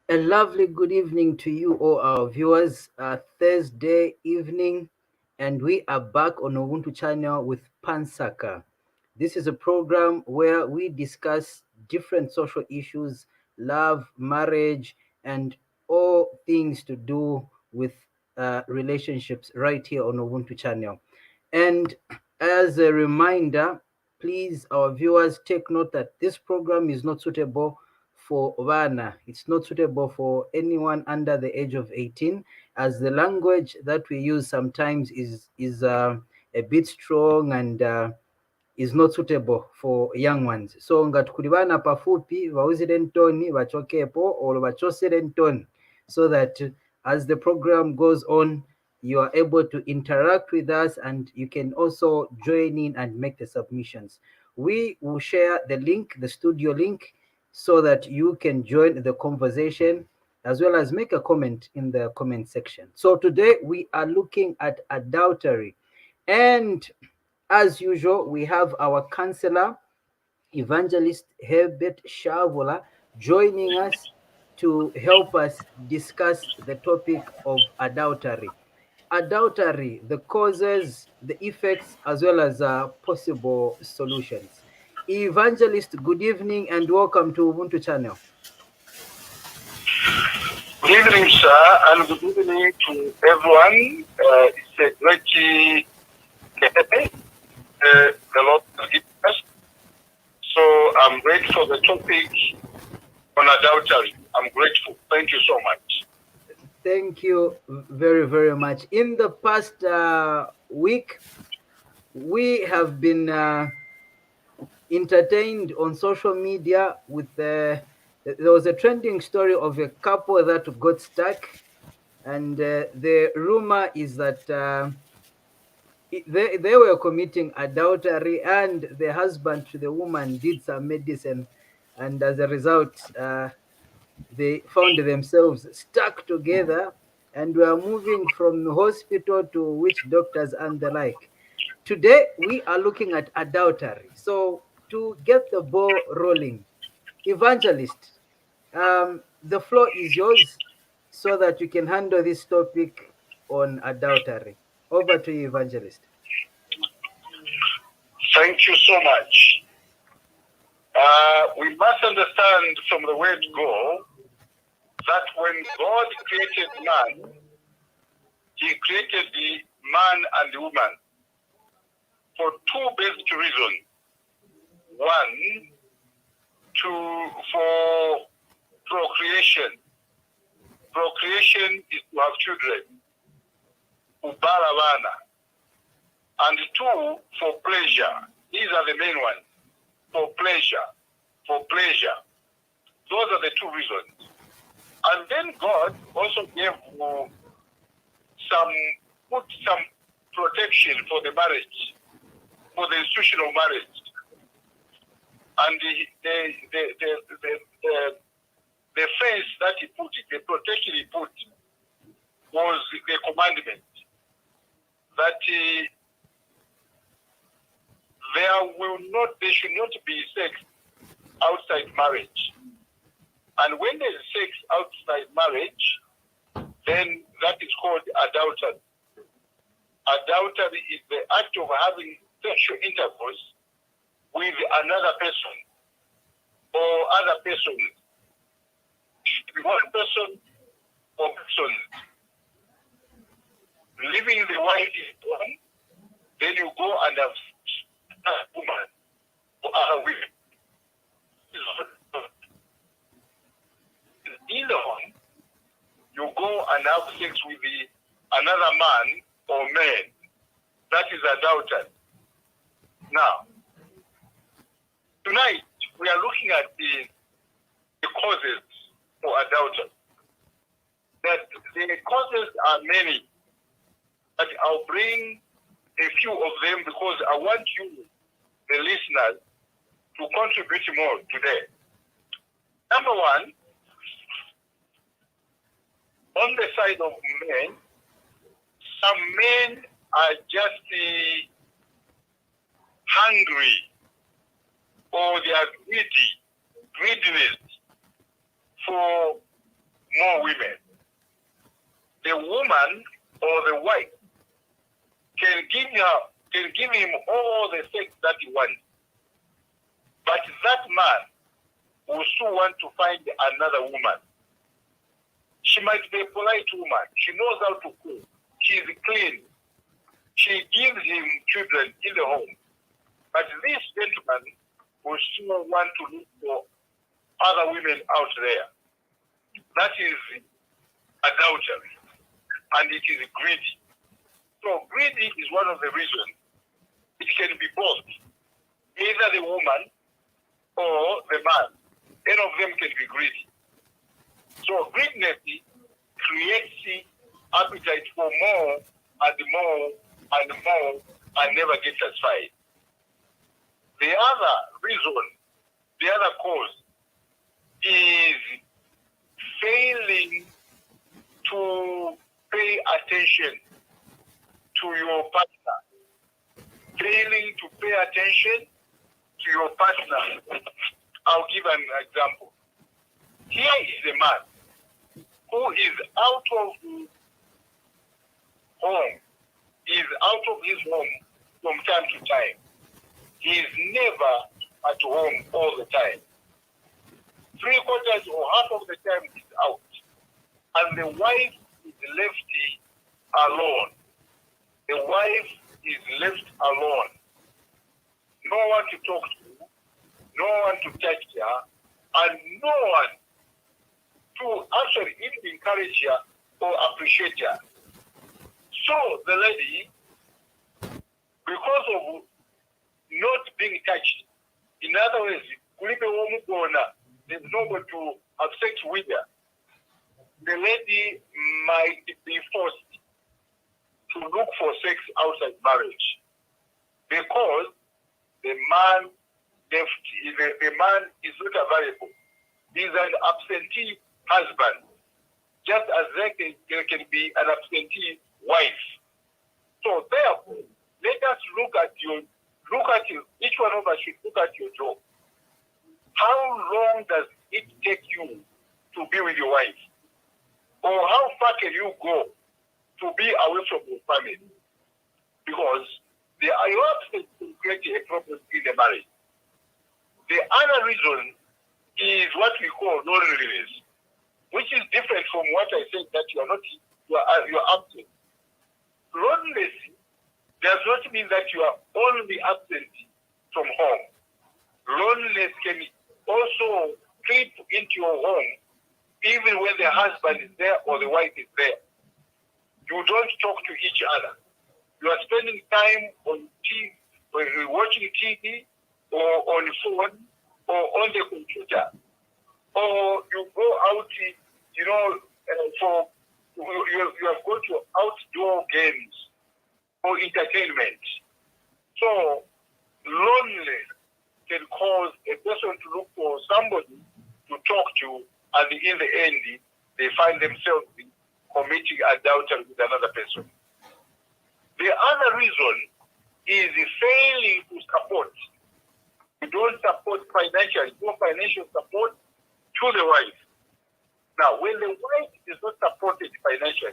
A lovely good evening to you, all our viewers. Thursday evening, and we are back on Ubuntu channel with Pansaka. This is a program where we discuss different social issues, love, marriage, and all things to do with relationships right here on Ubuntu channel. And as a reminder, please, our viewers, take note that this program is not suitable for Vana. It's not suitable for anyone under the age of 18, as the language that we use sometimes is a bit strong and is not suitable for young ones. So nga tukuli bana pafupi bawuzire ntoni bachokepo or bachosere ntoni, so that as the program goes on, you are able to interact with us and you can also join in and make the submissions. We will share the link, the studio link, so that you can join the conversation as well as make a comment in the comment section. So today we are looking at adultery. And as usual, we have our counselor, Evangelist Herbert Shabula, joining us to help us discuss the topic of adultery. Adultery, the causes, the effects, as well as possible solutions. Evangelist, good evening and welcome to Ubuntu channel. Good evening, sir, and good evening to everyone. It's a great day. The Lord has given us. So I'm grateful for the topic on adultery. I'm grateful. Thank you so much. Thank you very, very much. In the past week, we have been entertained on social media with there was a trending story of a couple that got stuck, and the rumor is that they were committing adultery, and the husband to the woman did some medicine, and as a result, they found themselves stuck together and were moving from hospital to witch doctors and the like. Today, we are looking at adultery. So, to get the ball rolling, Evangelist, the floor is yours so that you can handle this topic on adultery. Over to you, Evangelist. Thank you so much. We must understand from the word go that when God created man, he created the man and the woman for two basic reasons. One, for procreation. Procreation is to have children, ubalavana. And two, for pleasure. These are the main ones. For pleasure. For pleasure. Those are the two reasons. And then God also gave some protection for the marriage, for the institution of marriage. And the face that he put, the protection he put, was the commandment that there should not be sex outside marriage. And when there is sex outside marriage, then that is called adultery. Adultery is the act of having sexual intercourse with another person or other persons. One person or persons. Leaving the wife is one, then you go and have a woman or other women. Either one, you go and have sex with another man or man. That is adultery. Now, tonight we are looking at the causes for adultery. That the causes are many, but I'll bring a few of them because I want you, the listeners, to contribute more today. Number one, on the side of men, some men are just hungry, or they are greediness for more women. The woman or the wife can give him all the sex that he wants. But that man will still want to find another woman. She might be a polite woman. She knows how to cook. She is clean. She gives him children in the home. But this gentleman will still want to look for other women out there. That is adultery. And it is greedy. So greedy is one of the reasons. It can be both. Either the woman or the man. Any of them can be greedy. So greediness creates appetite for more and more and more and never gets satisfied. The other reason, the other cause is failing to pay attention to your partner. Failing to pay attention to your partner. I'll give an example. Here is a man who is out of home, is out of his home from time to time. He is never at home all the time. 3/4 or half of the time he's out. And the wife is left alone. The wife is left alone. No one to talk to, no one to touch her, and no one to actually even encourage her or appreciate her. So the lady, because of not being touched, in other words, there's nobody to have sex with her, the lady might be forced to look for sex outside marriage because the man is not available. He's an absentee husband, just as there can be an absentee wife. So therefore, let us look at you. Each one of us should look at your job. How long does it take you to be with your wife? Or how far can you go to be away from your family? Because your absence will create a problem in the marriage. The other reason is what we call loneliness, which is different from what I said that you are absent. Loneliness does not mean that you are only absent from home. Loneliness can also creep into your home even when the husband is there or the wife is there. You don't talk to each other. You are spending time on TV, when you're watching TV, or on phone, or on the computer. Or you go out, you have gone to outdoor games or entertainment. So loneliness can cause a person to look for somebody to talk to, and in the end, they find themselves committing adultery with another person. The other reason is failing to support. You don't support financially, no financial support to the wife. Now, when the wife is not supported financially,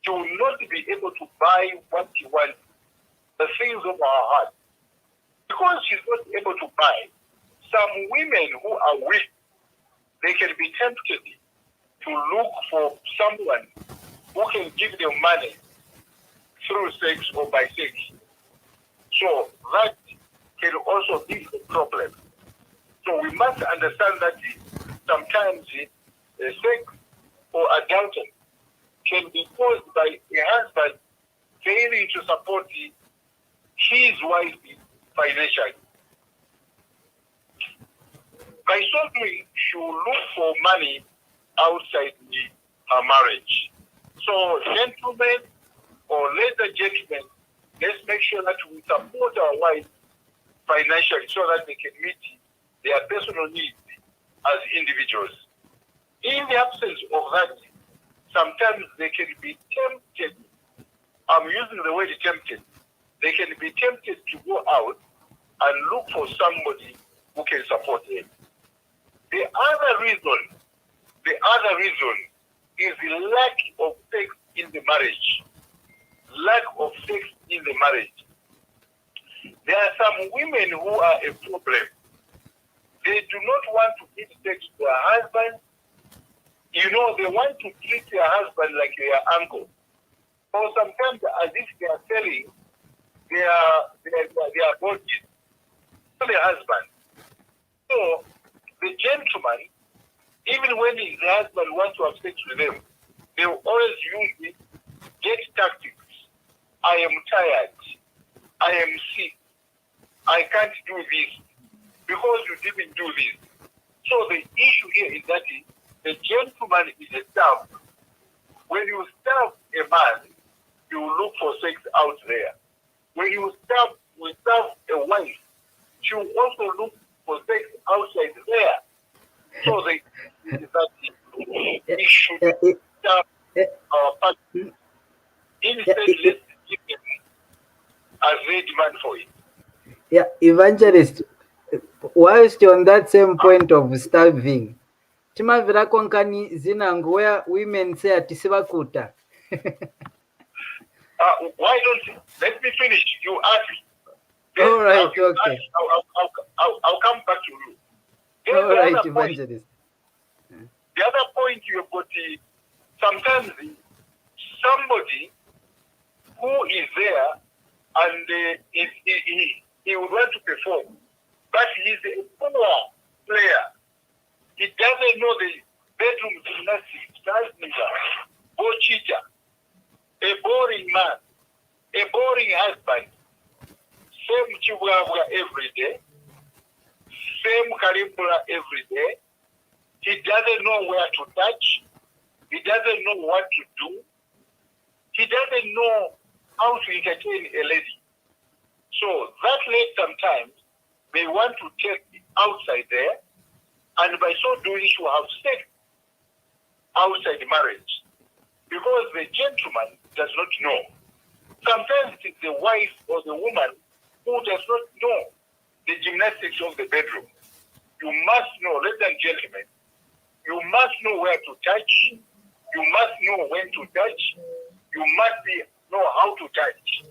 she will not be able to buy what she wants, the things of her heart. Because she's not able to buy, some women who are weak, they can be tempted to look for someone who can give them money through sex or by sex. So that can also be a problem. So we must understand that sometimes sex or adultery can be caused by a husband failing to support his wife financially. By so doing, she will look for money outside her marriage. So, gentlemen, or later gentlemen, let's make sure that we support our wives financially so that they can meet their personal needs as individuals. In the absence of that, sometimes they can be tempted. I'm using the word tempted. They can be tempted to go out and look for somebody who can support them. The other reason The other reason is the lack of sex in the marriage. Lack of sex in the marriage. There are some women who are a problem. They do not want to give sex to their husband. You know, they want to treat their husband like their uncle. Or sometimes as if they are selling their bodies to the husband. So the gentleman, even when the husband wants to have sex with them, they will always use the get tactics. I am tired. I am sick. I can't do this because you didn't do this. So the issue here is that the gentleman is a staff. When you staff a man, you look for sex out there. When you staff a wife, she will also look for sex outside there. So the issue staff our partner. Instead, let's give them as they demand for it. Yeah, Evangelist, whilst on that same point of starving, timavira konkani zinangu where women say atisivakuta. Why don't you, let me finish? You ask. All right, okay. I'll come back to you. Then All right, Evangelist. The other point you've got, sometimes somebody who is there and he would want to perform, but he's a poor player. He doesn't know the bedroom gymnastics, or cheater, a boring man, a boring husband, same chihuahua every day, same carimbula every day. He doesn't know where to touch. He doesn't know what to do. He doesn't know how to entertain a lady. So that lady sometimes may want to take outside there, and by so doing she will have sex outside marriage. Because the gentleman does not know. Sometimes it is the wife or the woman who does not know the gymnastics of the bedroom. You must know, ladies and gentlemen, you must know where to touch. You must know when to touch. You must know how to touch.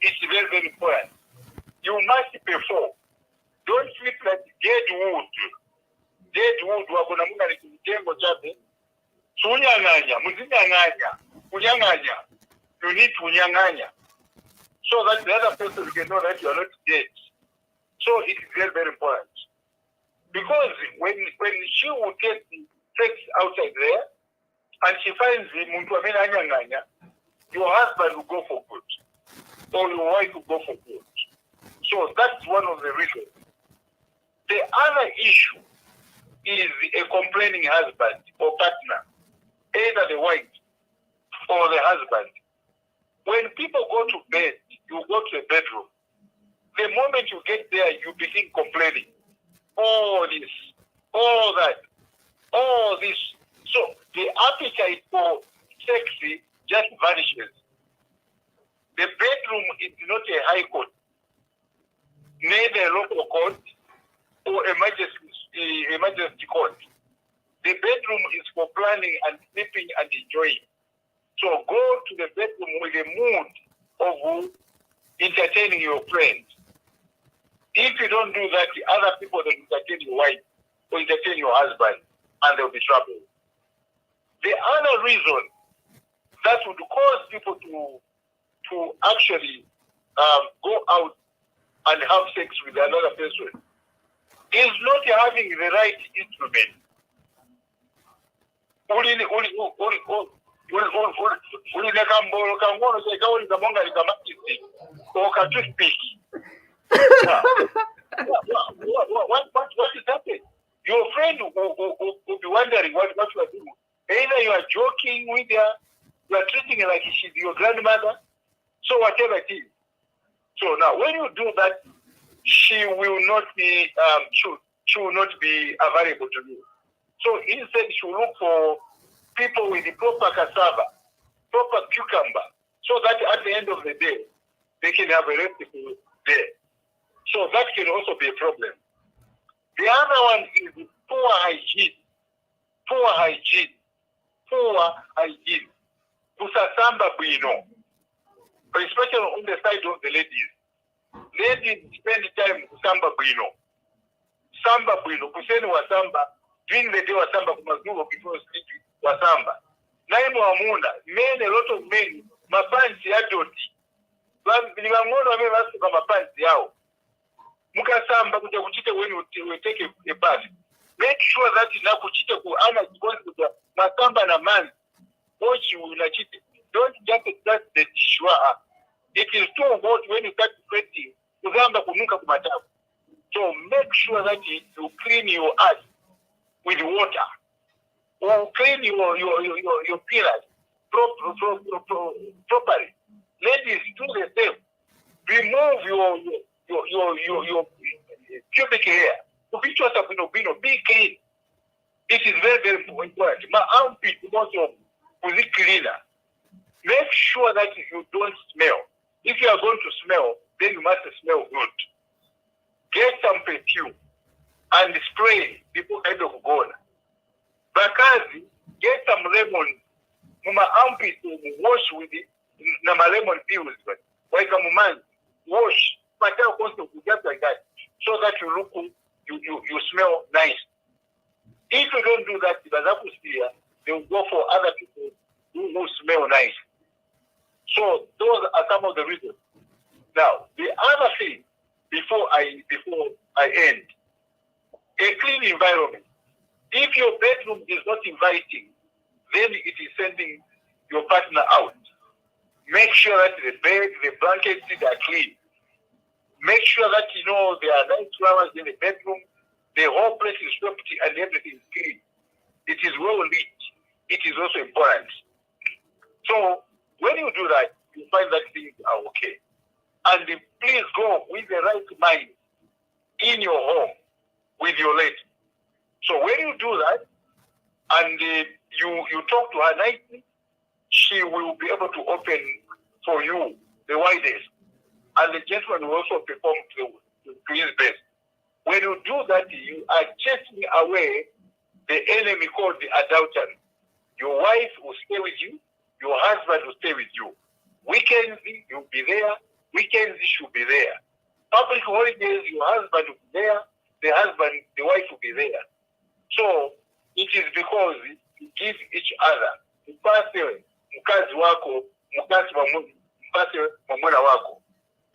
It's very, very important. You must perform. Don't sleep like dead wood. Dead wood, wabonamunga ni kitengo chape. Sunyanganya, muzinyanganya, kunyanganya. You need to nyanganya. So that the other person can know that you are not dead. So it is very, very important. Because when she will take the sex outside there, and she finds your husband will go for good, or your wife will go for good. So that's one of the reasons. The other issue is a complaining husband or partner, either the wife or the husband. When people go to bed, you go to a bedroom. The moment you get there, you begin complaining. All this, all that, all this. So the appetite for sexy just vanishes. The bedroom is not a high court, neither a local court or a majesty court. The bedroom is for planning and sleeping and enjoying. So go to the bedroom with a mood of entertaining your friends. If you don't do that, the other people that entertain your wife will entertain your husband, and there will be trouble. The other reason that would cause people to actually go out and have sex with another person is not having the right instrument. What is happening? Your friend will be wondering what you are doing. Either you are joking with her, you are treating her like she's your grandmother, so whatever it is. So now, when you do that, she will not be she will not be available to you. So instead, she will look for people with the proper cassava, proper cucumber, so that at the end of the day, they can have a recipe there. So that can also be a problem. The other one is poor hygiene. poor hygiene. Kusasamba bwino, especially on the side of the ladies. Ladies spend time kusamba bwino. Samba bwino, kuseni wasamba, during the day wasamba kumazungu before sleep wasamba. Naimu wamuna, men, a lot of men, mapansi ya doti. Niwangono wame wasu kwa mapansi yao. Mukasamba kuja kuchite when you take a bath. Make sure that na kuchite kuana jikozi masamba na man. Watch you will cheat. Don't just touch the tissue. It is too hot when you start sweating. Kuzamba kunuka kumatabu. So make sure that you clean your ass with water. Or clean your pillars properly. Ladies, do the same. Remove your pubic hair. Be clean. It is very, very important. My armpit also will be cleaner. Make sure that you don't smell. If you are going to smell, then you must smell good. Get some perfume and spray before kind of gona. Bakazi, get some lemon. Mama armpit wash with it. Nama lemon pills, but like a man, wash, but just like that, so that you smell nice. If you don't do that, they will go for other people who smell nice. So those are some of the reasons. Now, the other thing, before I end, a clean environment. If your bedroom is not inviting, then it is sending your partner out. Make sure that the bed, the blankets are clean. Make sure that there are nice flowers in the bedroom. The whole place is swept and everything is clean. It is well lit. It is also important. So when you do that, you find that things are okay. And please go with the right mind in your home with your lady. So when you do that, and you talk to her nicely, she will be able to open for you the widest. And the gentleman will also perform to his best. When you do that, you are chasing away the enemy called the adultery. Your wife will stay with you. Your husband will stay with you. Weekends, you'll be there. Weekends, she'll be there. Public holidays, your husband will be there. The wife will be there. So, it is because you give each other. Mkazi wako, mpase mamona wako.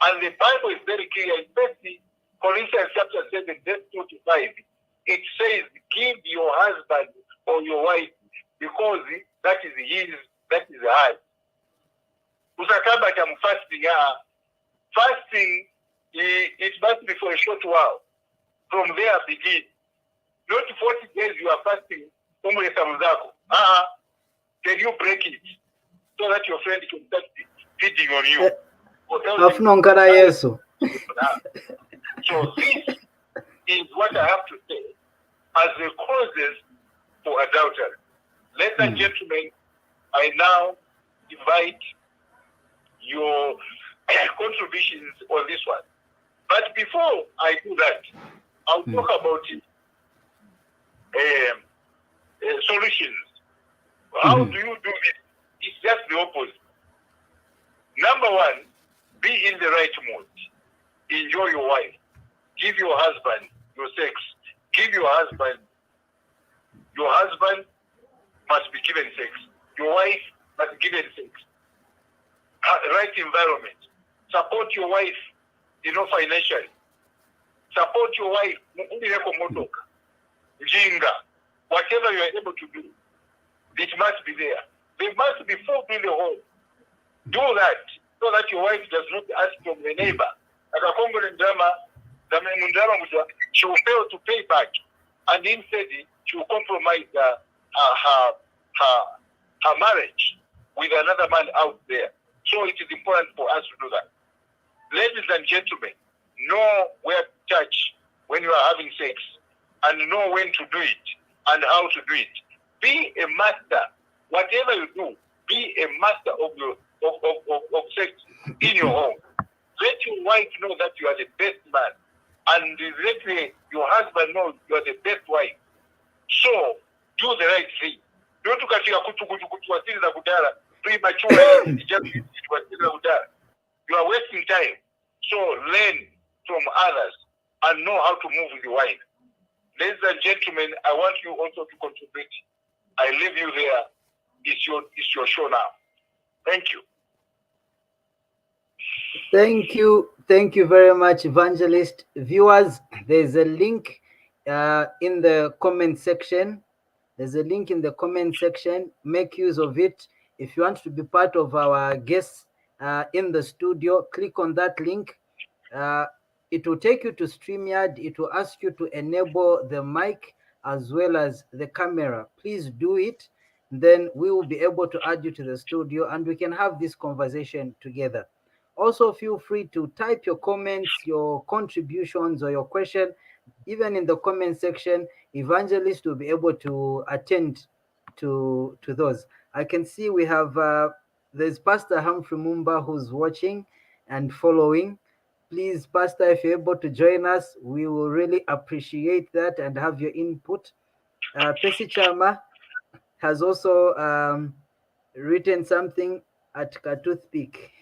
And the Bible is very clear, especially Corinthians chapter 7, verse 2 to 5. It says, give your husband or your wife because that is hers. Usakamba tam fasting. Fasting, it must be for a short while. From there begin. Not 40 days you are fasting. Can you break it so that your friend can start feeding on you? So this is what I have to say as the causes for adultery. Ladies and gentlemen, I now invite your contributions on this one. But before I do that, I'll talk about it. Solutions. How do you do it? It's just the opposite. Number one, be in the right mood. Enjoy your wife. Give your husband your sex. Give your husband. Your husband must be given sex. Your wife must be given sex. Right environment. Support your wife, financially. Support your wife. Whatever you are able to do, it must be there. There must be food in the home. Do that so that your wife does not ask from the neighbor. She will fail to pay back, and instead she will compromise her marriage with another man out there. So it is important for us to do that. Ladies and gentlemen, know where to touch when you are having sex, and know when to do it and how to do it. Be a master. Whatever you do, be a master of sex in your home. Let your wife know that you are the best man, and let your husband know you are the best wife. So do the right thing. Don't prematurely, you are wasting time. So learn from others and know how to move with the wine. Ladies and gentlemen, I want you also to contribute. I leave you there. It's your show now. Thank you. Thank you very much, Evangelist. Viewers, there's a link in the comment section. There's a link in the comment section. Make use of it. If you want to be part of our guests in the studio, click on that link. It will take you to StreamYard. It will ask you to enable the mic as well as the camera. Please do it. Then we will be able to add you to the studio and we can have this conversation together. Also, feel free to type your comments, your contributions, or your question, even in the comment section. Evangelist will be able to attend to those. I can see we have there's Pastor Humphrey Mumba who's watching and following. Please, Pastor, if you're able to join us, we will really appreciate that and have your input. Pesi Chama has also written something at Katoothpick.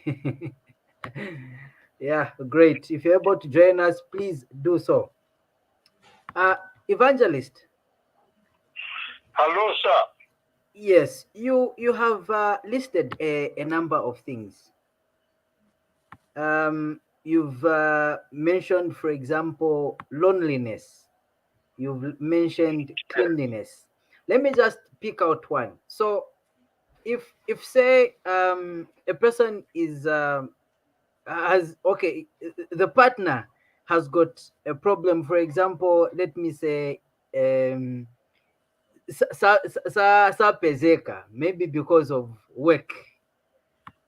Yeah, great. If you're able to join us, please do so. Evangelist. Hello, sir. Yes, you have listed a number of things. You've mentioned, for example, loneliness. You've mentioned cleanliness. Let me just pick out one. So, if say a person is has okay, the partner has got a problem. For example, let me say pezeka, maybe because of work.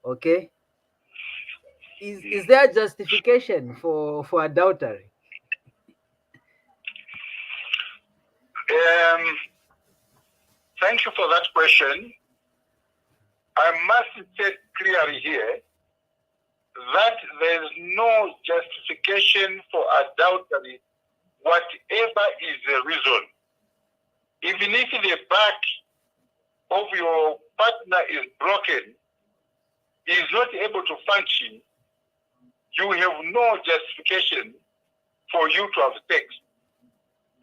Okay, is there justification for adultery? Thank you for that question. I must say clearly here that there is no justification for adultery, whatever is the reason. Even if the back of your partner is broken, is not able to function, you have no justification for you to have sex.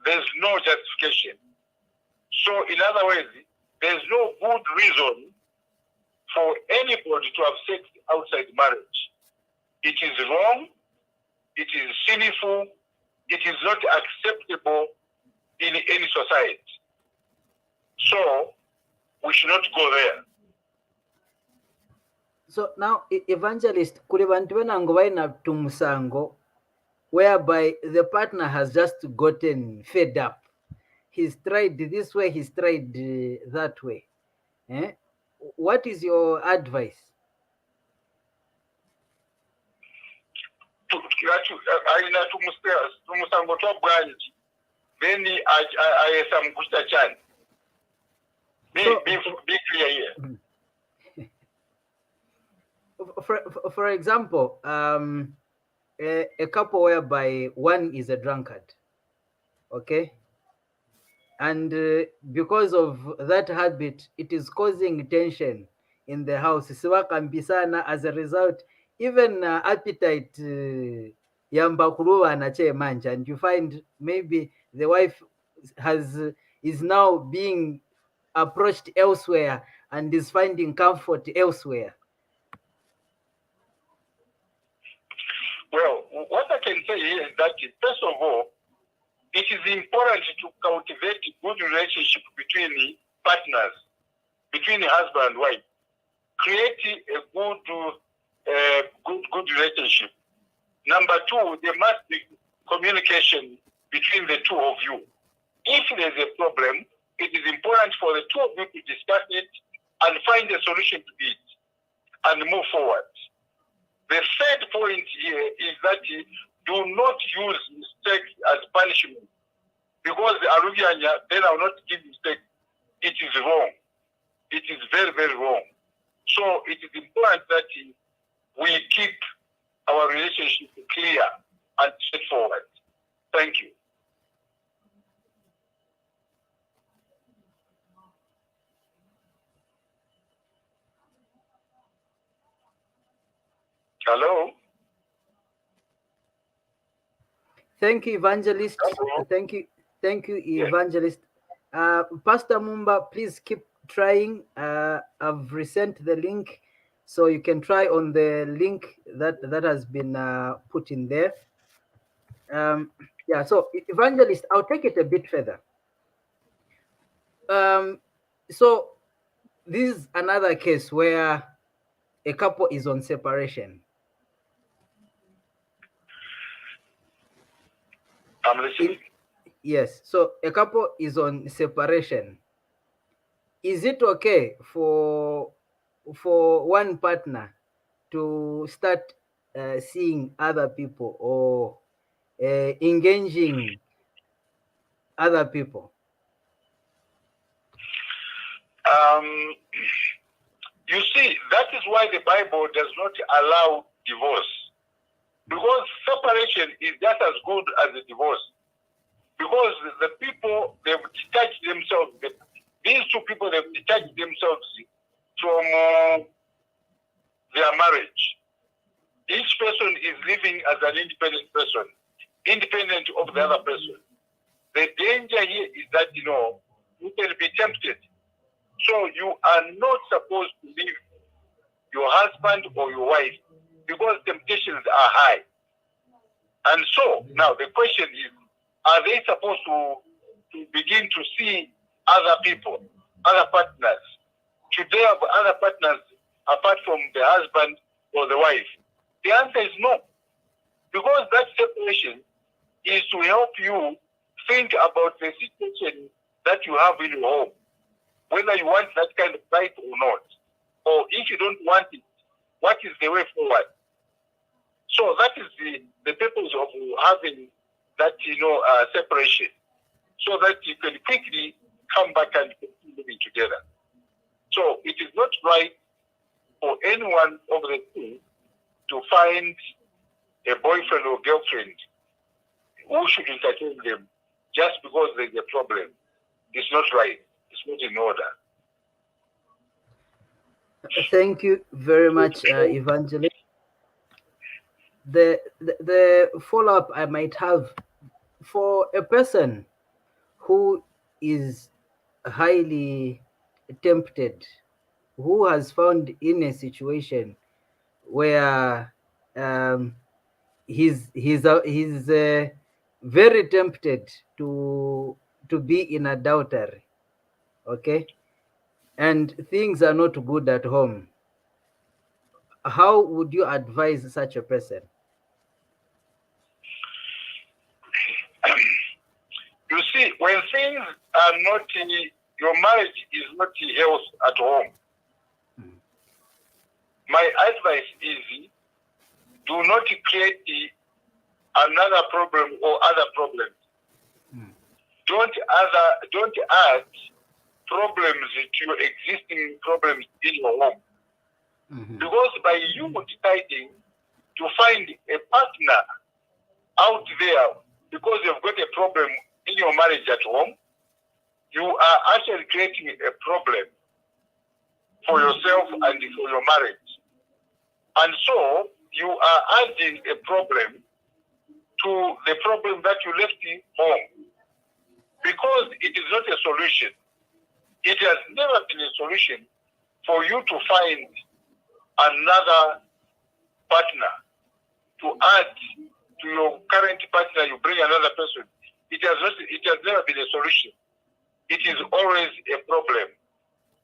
There's no justification. So in other words, there's no good reason for anybody to have sex outside marriage. It is wrong, it is sinful, it is not acceptable in any society. So we should not go there. So now, Evangelist, kuri bantu benango baina tumusango, whereby the partner has just gotten fed up. He's tried this way, he's tried that way. Eh? What is your advice? Aina tumusango to branch, then I some gusta chan. Be clear here. For example, a couple whereby one is a drunkard, okay, and because of that habit, it is causing tension in the house. Siwakambisana, as a result, even appetite yamba kuruwa anache manja, and you find maybe the wife is now being approached elsewhere and is finding comfort elsewhere. Well, what I can say here is that, first of all, it is important to cultivate a good relationship between partners, between husband and wife. Create a good relationship. Number two, there must be communication between the two of you. If there's a problem, it is important for the two of you to discuss it and find a solution to it and move forward. The third point here is that do not use mistakes as punishment, because then I will not give mistake. It is wrong. It is very, very wrong. So it is important that we keep our relationship clear and straightforward. Thank you. Hello? Thank you, Evangelist. Hello? Thank you, Yes. Evangelist. Pastor Mumba, please keep trying. I've resent the link, so you can try on the link that has been put in there. Yeah, so Evangelist, I'll take it a bit further. So this is another case where a couple is on separation. I'm listening. Yes, so a couple is on separation. Is it okay for one partner to start seeing other people or engaging other people? Um, you see, that is why the Bible does not allow divorce. Because separation is just as good as a divorce. Because the people, they've detached themselves, these two people, they've detached themselves from their marriage. Each person is living as an independent person, independent of the other person. The danger here is that, you can be tempted. So you are not supposed to leave your husband or your wife because temptations are high. And so now the question is, are they supposed to begin to see other people, other partners? Should they have other partners apart from the husband or the wife? The answer is no. Because that separation is to help you think about the situation that you have in your home, whether you want that kind of life or not. Or if you don't want it, what is the way forward? So that is the purpose of having that, separation, so that you can quickly come back and continue living together. So it is not right for anyone of the two to find a boyfriend or girlfriend who should entertain them just because there's a problem. It's not right. It's not in order. Thank you very much, Evangelist. The follow-up I might have for a person who is highly tempted, who has found in a situation where he's very tempted to be in adultery, okay, and things are not good at home. How would you advise such a person? You see, when things are not your marriage is not health at home, my advice is do not create another problem or other problems. Don't add problems to your existing problems in your home. Because by you deciding to find a partner out there because you've got a problem in your marriage at home, you are actually creating a problem for yourself and for your marriage. And so you are adding a problem to the problem that you left home. Because it is not a solution. It has never been a solution for you to find another partner to add to your current partner. You bring another person. It has never been a solution. It is always a problem.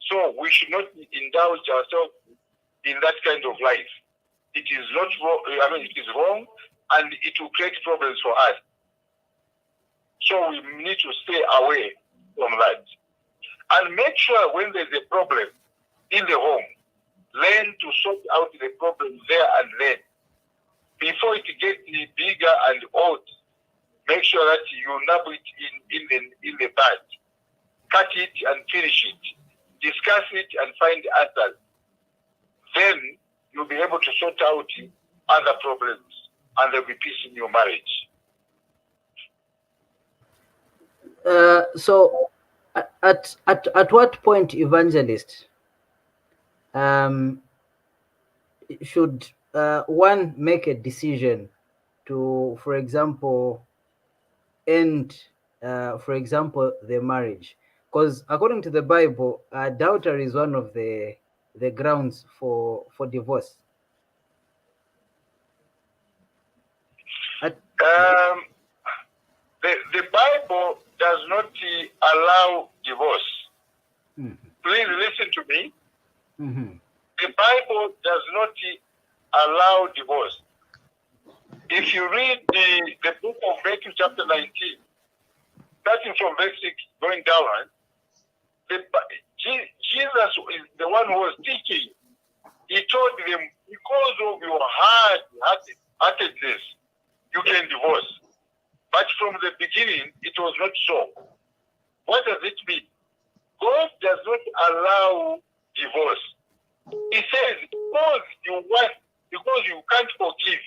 So we should not indulge ourselves in that kind of life. It is not wrong. It is wrong, and it will create problems for us. So we need to stay away from that. And make sure when there's a problem in the home, learn to sort out the problem there and then. Before it gets bigger and old, make sure that you nab it in the bud. Cut it and finish it. Discuss it and find answers. Then you'll be able to sort out other problems and there'll be peace in your marriage. So at what point, Evangelist, should one make a decision to, for example, end, for example, the marriage, because according to the Bible, adultery is one of the grounds for divorce. Yeah. The Bible does not allow divorce. Mm-hmm. Please listen to me. Mm-hmm. The Bible does not allow divorce. If you read the book of Matthew chapter 19, starting from verse 6 going down, Jesus is the one who was teaching. He told them, because of your hard-heartedness, you can divorce. But from the beginning, it was not so. What does it mean? God does not allow divorce. He says, because you can't forgive,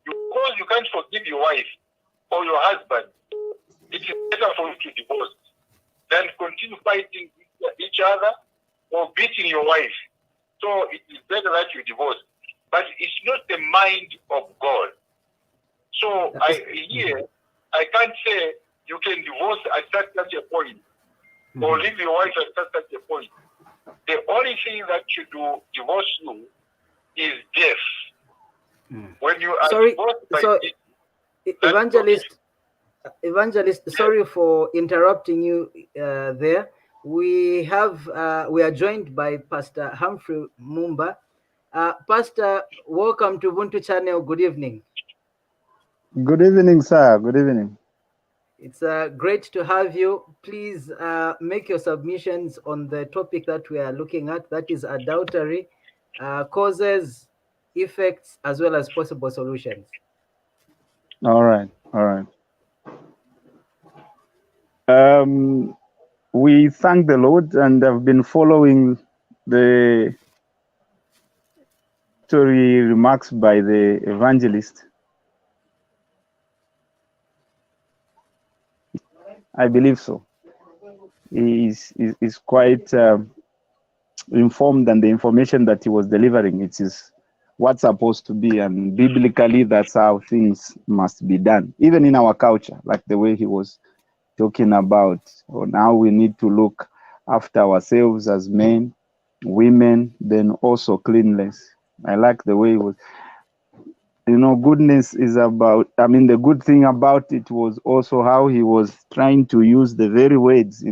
because you can't forgive your wife or your husband, it is better for you to divorce than continue fighting each other or beating your wife. So it is better that you divorce. But it's not the mind of God. So I can't say you can divorce at such a point or leave your wife at such a point. The only thing that should divorce you is death. When you are divorced by Evangelist, sorry for interrupting you there. We are joined by Pastor Humphrey Mumba. Pastor, welcome to Ubuntu Channel. Good evening. Good evening, sir. Good evening. It's great to have you. Please make your submissions on the topic that we are looking at, that is adultery, causes, effects, as well as possible solutions. All right. We thank the Lord and have been following the story remarks by the evangelist. I believe so. He is quite informed, and the information that he was delivering, it is what's supposed to be, and biblically that's how things must be done, even in our culture, like the way he was talking about. Or now we need to look after ourselves as men, women, then also cleanliness. I like the way it was. Goodness is about, the good thing about it was also how he was trying to use the very words,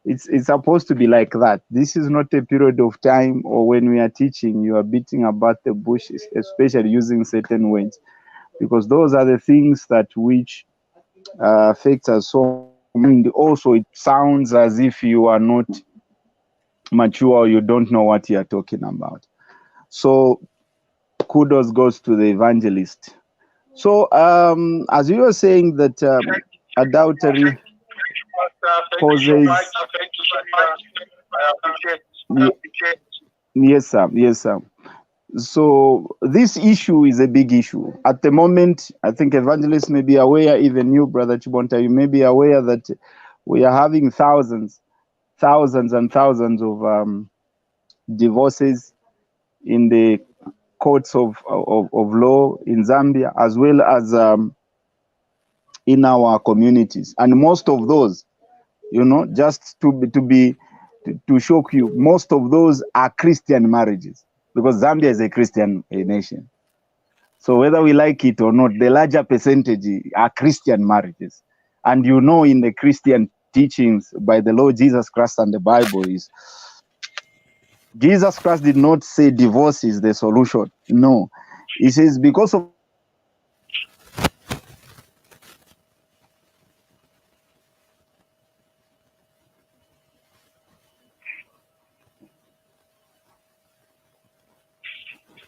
It's supposed to be like that. This is not a period of time, or when we are teaching, you are beating about the bush, especially using certain words, because those are the things that which affects us so much. And also it sounds as if you are not mature, or you don't know what you are talking about. So kudos goes to the evangelist. So as you were saying that adultery causes. Yes, sir. So this issue is a big issue at the moment. I think Evangelist may be aware, even you, Brother Chibonta, you may be aware that we are having thousands and thousands of divorces in the courts of law in Zambia, as well as in our communities. And most of those, just to shock you, most of those are Christian marriages, because Zambia is a Christian nation. So whether we like it or not, the larger percentage are Christian marriages. And in the Christian teachings by the Lord Jesus Christ and the Bible is, Jesus Christ did not say divorce is the solution. No. He says because of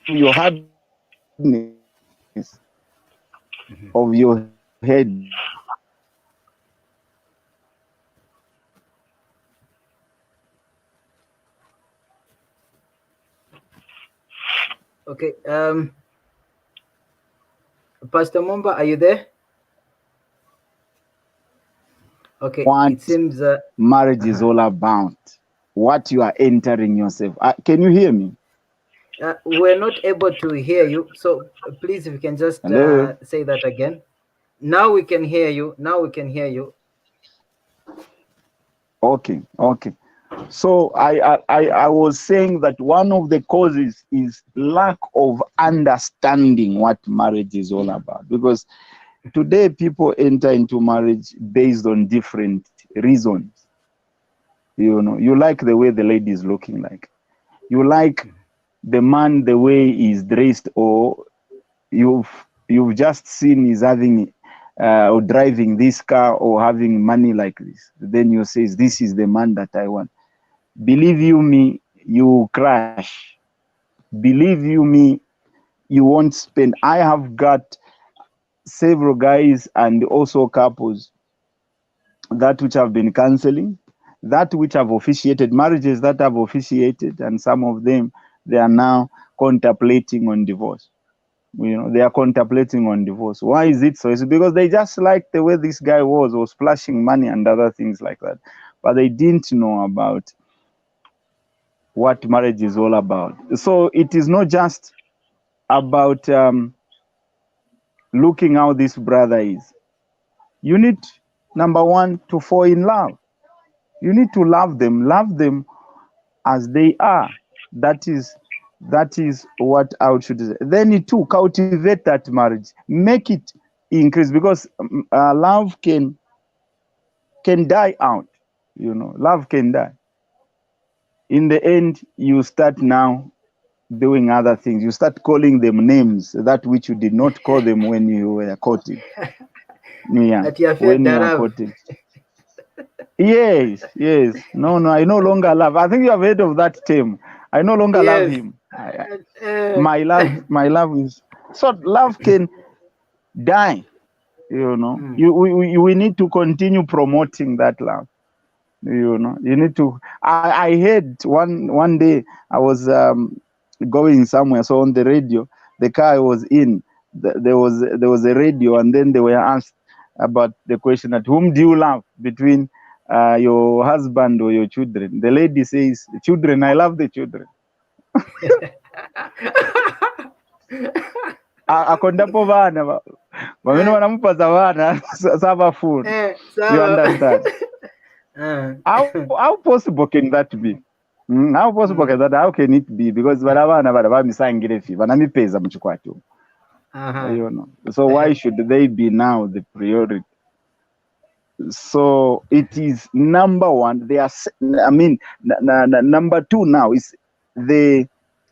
your hardness of your head. Okay. Pastor Mumba, are you there? Okay. It seems marriage is all about what you are entering yourself. Can you hear me? We're not able to hear you, so please, if you can just Hello. say that again. Now we can hear you. Now we can hear you. Okay, okay. So I was saying that one of the causes is lack of understanding what marriage is all about. Because today people enter into marriage based on different reasons. You know, you like the way the lady is looking like. You like the man the way he's dressed, or you've just seen he's having or driving this car or having money like this. Then you say, this is the man that I want. Believe you me, you crash. Believe you me, you won't spend. I have got several guys and also couples that which have been counseling, that which have officiated, marriages that have officiated, and some of them, they are now contemplating on divorce. You know, they are contemplating on divorce. Why is it so? It's because they just like the way this guy was splashing money and other things like that, but they didn't know about what marriage is all about. So it is not just about looking how this brother is. You need, number one, to fall in love. You need to love them as they are. That is what I should say. Then you too cultivate that marriage, make it increase, because love can die out. You know, love can die. In the end, you start now doing other things. You start calling them names that which you did not call them when you were courting. Yeah, At your when you are Darav. courting. Yes, yes. No, no, I no longer love. I think you have heard of that term. I no longer love Yes. him. Uh, My love is, so love can die. You know, mm, we need to continue promoting that love. You know, you need to. I heard one day I was going somewhere, so on the radio, the car I was in, there was a radio, and then they were asked about the question, at whom do you love between your husband or your children? The lady says, children, I love the children. Akondapo vana vamene uh, vanamupadza vana savafuni. You so, understand? uh, How possible can that be? How possible can mm, that? How can it be? Because vana vana vamisangire fi vanamipedza muchikwati umu. uh-huh. You know. So why should they be now the priority? So it is number one. They are. I mean, number two now is the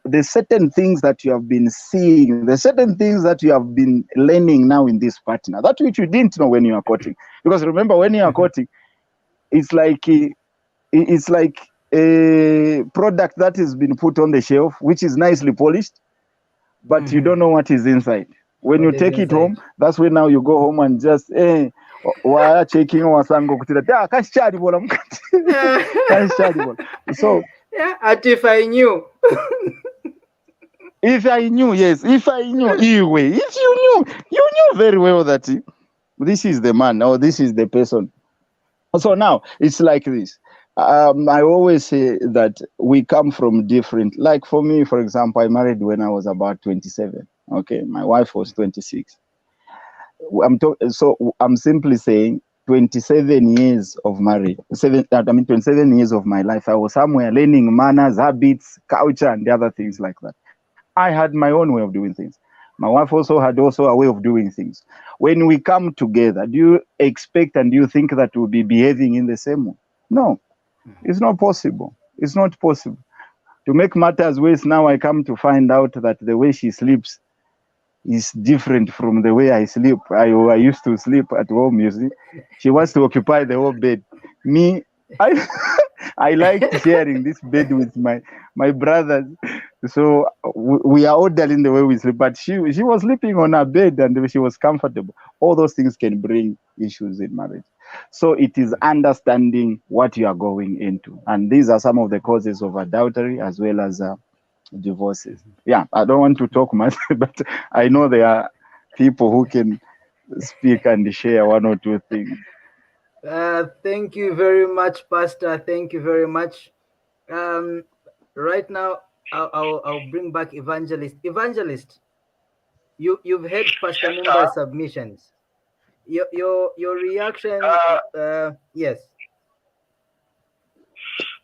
the certain things that you have been seeing, the certain things that you have been learning now in this partner, that which you didn't know when you are courting. Because remember, when you are Mhm. courting, it's like a product that has been put on the shelf, which is nicely polished, but you Mhm. don't know what is inside. When you What is take it inside? home, that's when now you go home and just waya checking wasango kutira kashichalibola mukati kashichalibola. So Yeah, at if I knew. if I knew, yes, if I knew, anyway, if you knew very well that this is the man or this is the person. So now it's like this. I always say that we come from different. Like for me, for example, I married when I was about 27. Okay, my wife was 26. So I'm simply saying 27 years of marriage. 27 years of my life. I was somewhere learning manners, habits, culture, and the other things like that. I had my own way of doing things. My wife also had also a way of doing things. When we come together, do you expect and do you think that we'll be behaving in the same way? No, it's not possible. It's not possible. To make matters worse, now I come to find out that the way she sleeps is different from the way I sleep. I used to sleep at home, you see. She wants to occupy the whole bed. Me, I I liked sharing this bed with my brothers. So we are orderly in the way we sleep. But she was sleeping on her bed and she was comfortable. All those things can bring issues in marriage. So it is understanding what you are going into. And these are some of the causes of adultery as well as divorces. Yeah, I don't want to talk much, but I know there are people who can speak and share one or two things. Thank you very much, Pastor. Thank you very much. Um, right now, I'll bring back Evangelist. Evangelist, you've heard Pastor Yes, sir. Mumba's submissions. Your reaction? Yes.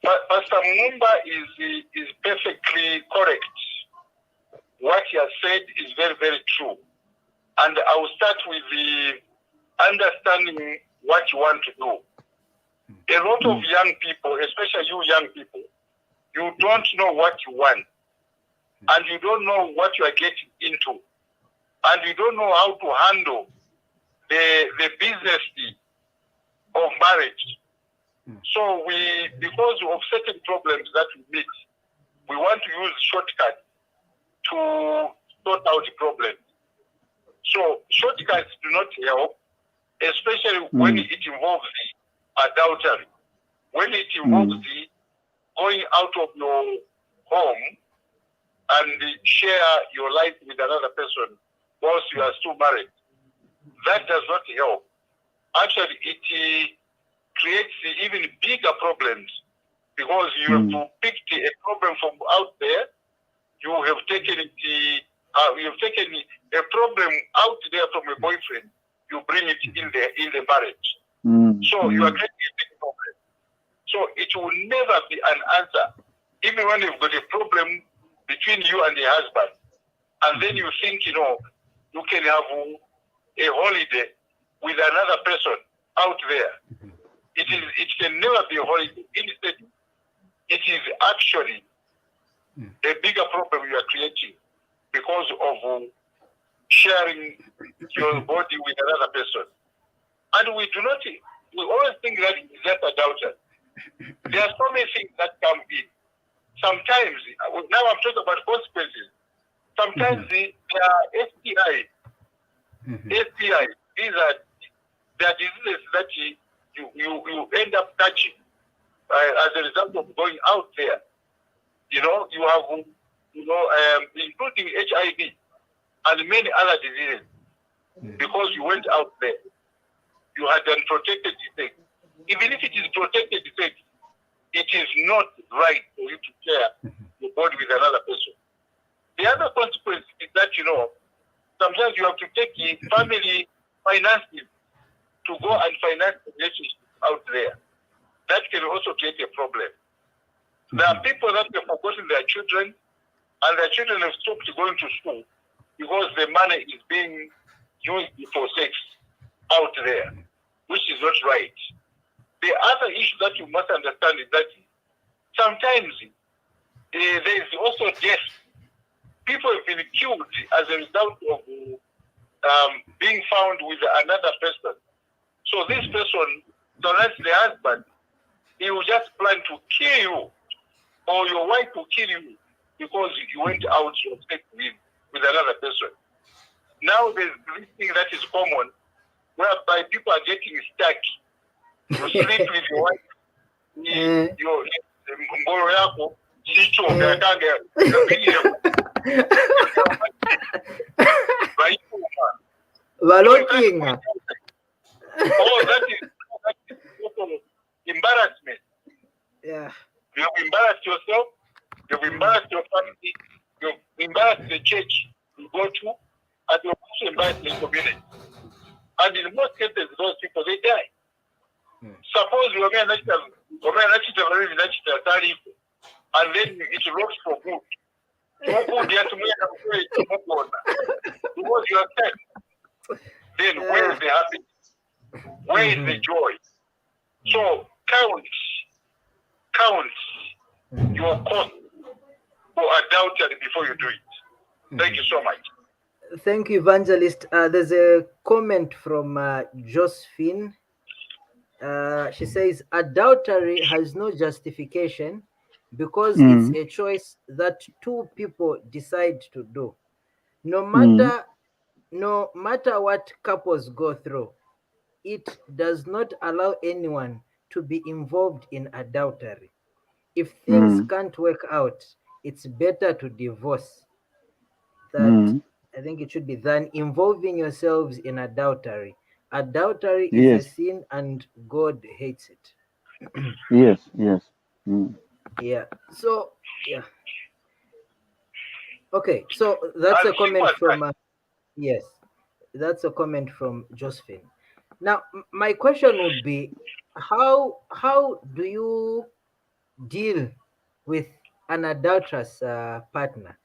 Pastor Mumba is perfectly correct. What he has said is very, very true. And I will start with the understanding what you want to do. A lot of young people, especially you young people, you don't know what you want. And you don't know what you are getting into. And you don't know how to handle the business of marriage. So because of certain problems that we meet, we want to use shortcuts to sort out the problems. So shortcuts do not help, especially when it involves the adultery, when it involves the going out of your home and share your life with another person whilst you are still married. That does not help. Actually, it creates even bigger problems because you have to pick a problem from out there. You have taken a problem out there from a boyfriend. You bring it in the marriage. So you are creating a big problem. So it will never be an answer, even when you've got a problem between you and the husband, and then you think, you can have a holiday with another person out there. It can never be a holiday. Instead, it is actually a bigger problem you are creating because of sharing your body with another person. And we always think that it's just adultery. There are so many things that come in. Sometimes, now I'm talking about consequences. Sometimes there are STI. STI, these are diseases that you end up catching as a result of going out there. You have, including HIV and many other diseases, because you went out there. You had unprotected sex. Even if it is protected sex, it is not right for you to share your body with another person. The other consequence is that, sometimes you have to take the family finances to go and finance the relationship out there. That can also create a problem. There are people that have forgotten their children, and their children have stopped going to school because the money is being used for sex out there, which is not right. The other issue that you must understand is that sometimes there is also death. People have been killed as a result of being found with another person. So this person, unless the husband, he will just plan to kill you, or your wife will kill you because you went out of sex with another person. Now there's this thing that is common, whereby people are getting stuck. You sleep with your wife, your mboro yako, chicho, Valotinga. That is embarrassment. Yeah. You have embarrassed yourself, you have embarrassed your family, you have embarrassed the church you go to, and you have also embarrassed the community. And in most cases, those people, they die. Suppose you are natural, and then it works for good. Because you are dead. Then where is the happiness? Where is the joy? So count your cost for adultery before you do it. Thank you so much. Thank you, Evangelist. There's a comment from Josephine. She says, adultery has no justification because it's a choice that two people decide to do. No matter what couples go through, it does not allow anyone to be involved in adultery. If things can't work out, it's better to divorce. That I think it should be than involving yourselves in adultery. Adultery is a sin and God hates it. Yes. Yeah. So, yeah. Okay, so that's As a comment simple as from that. yes, that's a comment from Josephine. Now, my question would be, how do you deal with an adulterous partner?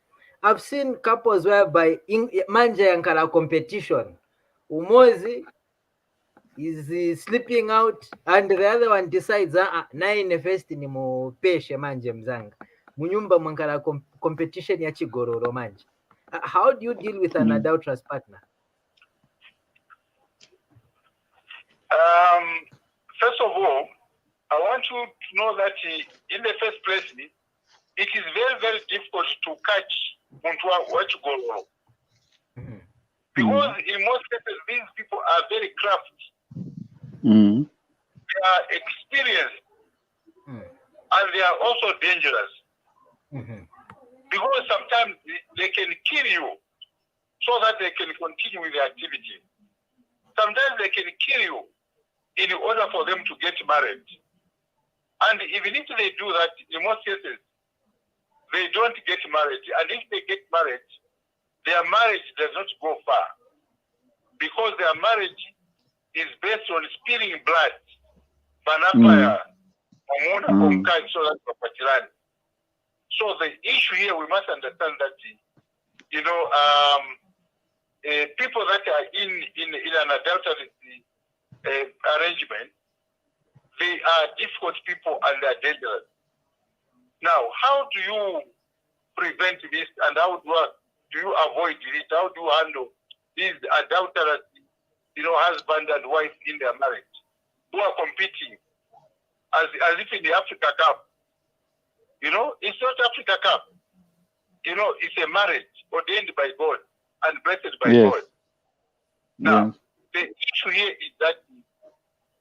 I've seen couples whereby manje yankala competition, umozi is sleeping out and the other one decides naye ne first ni mupeshe manje mzanga munyumba mwankala competition ya chigororo manje. How do you deal with an adulterous partner? First of all, I want you to know that in the first place, it is very, very difficult to catch what you go wrong. Because in most cases, these people are very crafty. They are experienced. And they are also dangerous. Because sometimes they can kill you so that they can continue with the activity. Sometimes they can kill you in order for them to get married. And even if they do that, in most cases, they don't get married. And if they get married, their marriage does not go far. Because their marriage is based on spilling blood. So the issue here, we must understand that, people that are in an adulterous arrangement, they are difficult people and they are dangerous. Now, how do you prevent this and how do you avoid it? How do you handle these adulterous, husband and wife in their marriage who are competing as if in the Africa Cup? It's not Africa Cup. It's a marriage ordained by God and blessed by God. Now, the issue here is that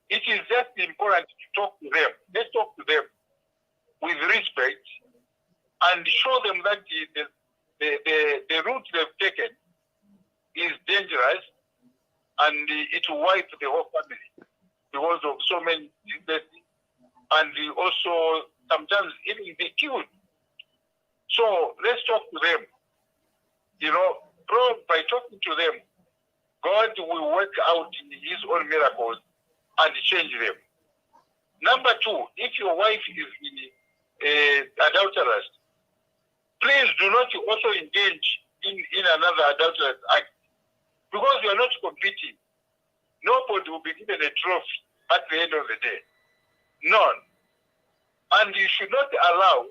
it is just important to talk to them. Let's talk to them with respect and show them that the route they've taken is dangerous and it will wipe the whole family because of so many diseases and also sometimes even be killed. So let's talk to them. By talking to them, God will work out his own miracles and change them. Number two, if your wife is adulterous, please do not also engage in another adulterous act because you are not competing. Nobody will be given a trophy at the end of the day. None. And you should not allow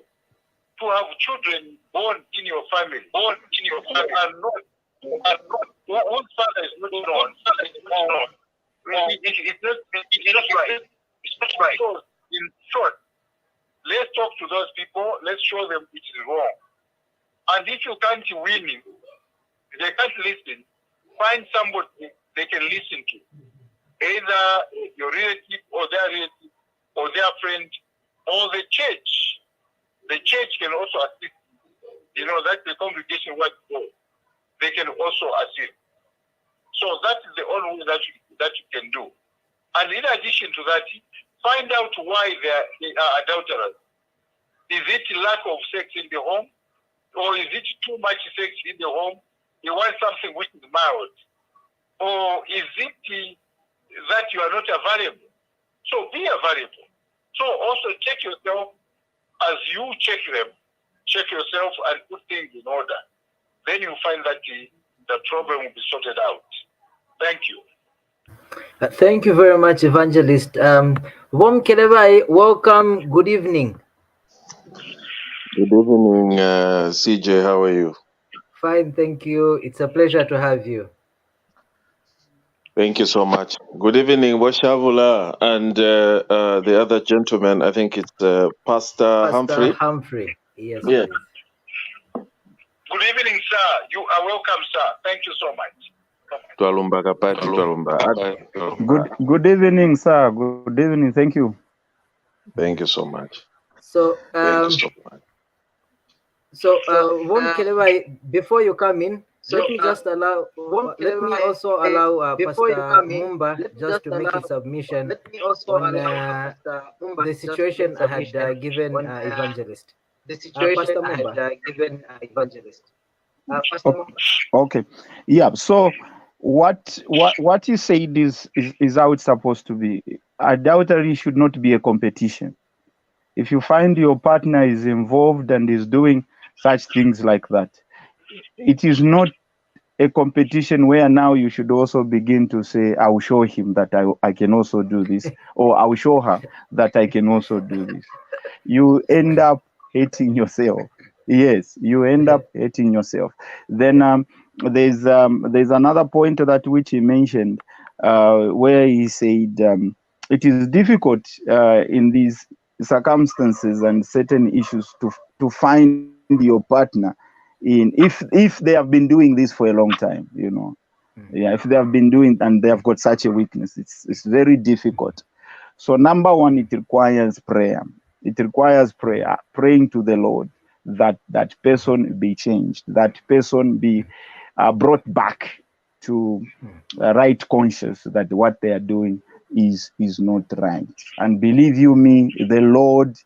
to have children born in your family, whose father is not known. It's not right. It's not right. So, in short, let's talk to those people. Let's show them it is wrong. And if you can't win, they can't listen. Find somebody they can listen to, either your relative or their relative or their friend or the church. The church can also assist. That's the congregation what go. They can also assist. So that is the only way that you can do. And in addition to that, find out why they are adulterous. Is it lack of sex in the home? Or is it too much sex in the home? You want something which is mild. Or is it that you are not available? So be available. So also check yourself as you check them. Check yourself and put things in order. Then you find that the problem will be sorted out. Thank you. Thank you very much, Evangelist. Wom Kelebai, welcome. Good evening. Good evening, CJ. How are you? Fine, thank you. It's a pleasure to have you. Thank you so much. Good evening, Shabula, and the other gentleman. I think it's Pastor Humphrey. Humphrey, yes. Yeah. Please. Good evening, sir. You are welcome, sir. Thank you so much. Good evening, sir. Good evening. Thank you. Thank you so much. So, Wom Kelebai, before you come in, let me also allow Pastor Mumba just to make his submission on the situation I had given Evangelist. The situation Pastor I Mumba. had given Evangelist. Okay. Yeah. So what you said is how it's supposed to be. Adultery should not be a competition. If you find your partner is involved and is doing such things like that, it is not a competition where now you should also begin to say, I will show him that I can also do this, or I will show her that I can also do this. You end up hating yourself. Yes, you end up hating yourself. Then there's another point that which he mentioned, where he said it is difficult in these circumstances and certain issues to find your partner in if they have been doing this for a long time, you know. Yeah, if they have been doing and they have got such a weakness, it's very difficult. So number one, it requires prayer. It requires prayer, praying to the Lord that that person be changed, that person be brought back to right conscience that what they are doing is not right. And believe you me, the Lord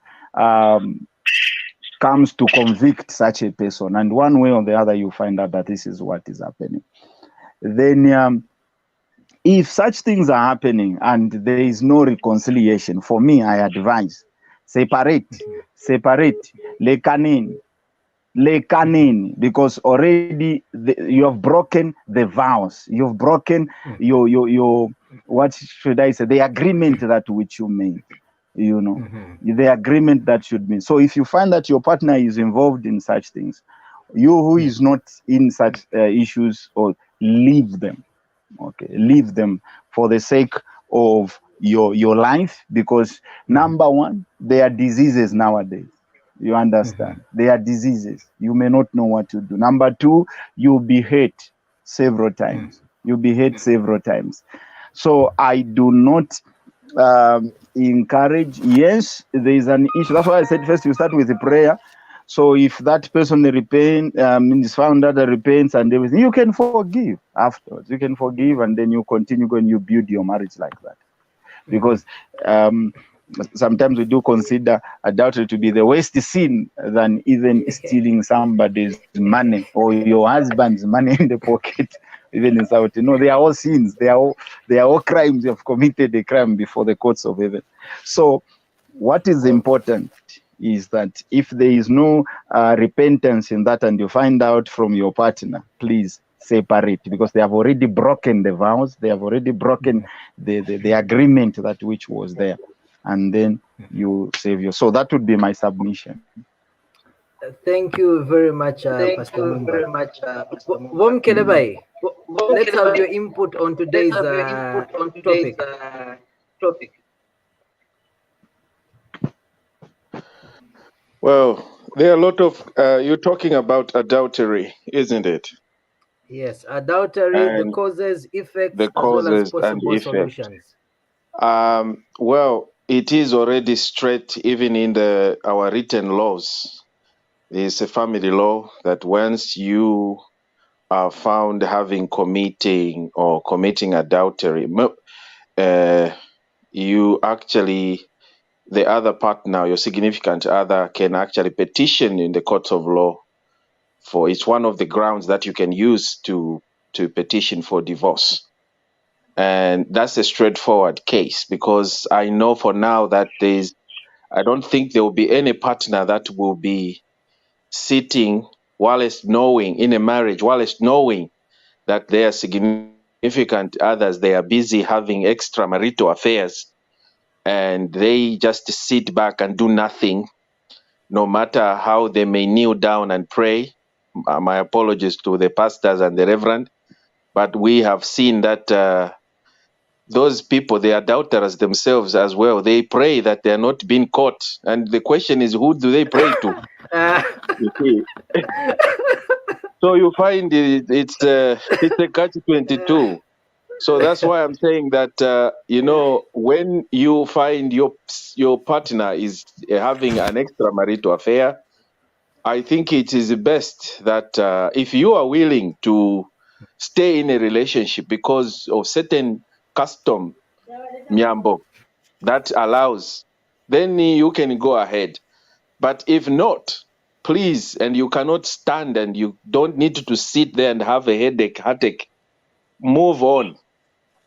comes to convict such a person, and one way or the other, you find out that this is what is happening. Then if such things are happening and there is no reconciliation, for me, I advise separate, lekanin, because already you have broken the vows, you've broken your what should I say, the agreement that which you made, you know, the agreement that should be. So if you find that your partner is involved in such things, you who is not in such issues, or leave them. Okay, leave them for the sake of your life, because number one, there are diseases nowadays. You understand? There are diseases. You may not know what to do. Number two, you'll be hurt several times. You'll be hurt several times. So I do not encourage. Yes, there is an issue. That's why I said first you start with the prayer. So if that person is found that repents and everything, you can forgive afterwards. You can forgive, and then you continue going. You build your marriage like that, because sometimes we do consider adultery to be the worst sin than even stealing somebody's money or your husband's money in the pocket. Even in South, you know, they are all sins. They are all crimes. You have committed a crime before the courts of heaven. So, what is important is that if there is no repentance in that, and you find out from your partner, please separate, because they have already broken the vows. They have already broken the agreement that which was there, and then you save your. So that would be my submission. Thank you very much, Pastor Mumba. Vom Kelebai, let's have your input on today's topic. Well, there are a lot of you're talking about adultery, isn't it? Yes, adultery, the And causes, effects, the as well as causes and possible effect. solutions. Well, it is already straight even in our written laws. There's a family law that once you are found having committing adultery, you actually, the other partner, your significant other, can actually petition in the courts of law for. It's one of the grounds that you can use to petition for divorce. And that's a straightforward case, because I know for now that I don't think there will be any partner that will be sitting whilst knowing in a marriage, whilst knowing that their significant others, they are busy having extramarital affairs, and they just sit back and do nothing, no matter how they may kneel down and pray. My apologies to the pastors and the reverend, but we have seen that those people, they are adulterers themselves as well. They pray that they are not being caught. And the question is, who do they pray to? You see? So you find it's a catch-22. So that's why I'm saying that, when you find your partner is having an extramarital affair, I think it is best that if you are willing to stay in a relationship because of certain custom, Miambo, that allows, then you can go ahead. But if not, please, and you cannot stand and you don't need to sit there and have a headache, move on.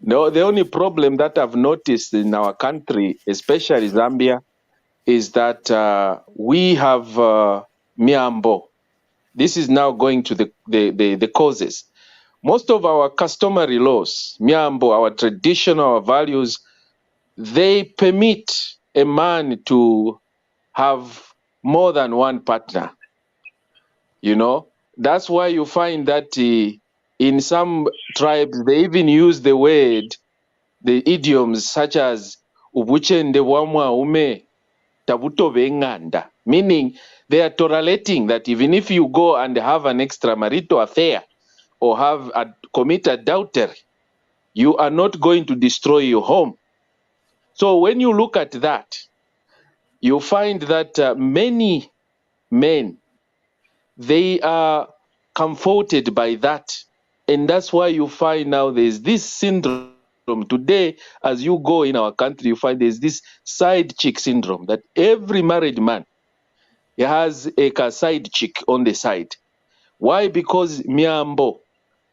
No, the only problem that I've noticed in our country, especially Zambia, is that we have miambo. This is now going to the causes. Most of our customary laws, miambo, our traditional values, they permit a man to have more than one partner. You know, that's why you find that in some tribes they even use the word, the idioms such as ubuchende wamwa ume tabutove nganda, meaning they are tolerating that even if you go and have an extramarital affair or commit adultery, you are not going to destroy your home. So when you look at that, you find that many men, they are comforted by that. And that's why you find now there's this syndrome. Today, as you go in our country, you find there's this side chick syndrome that every married man, he has a side chick on the side. Why? Because Miambo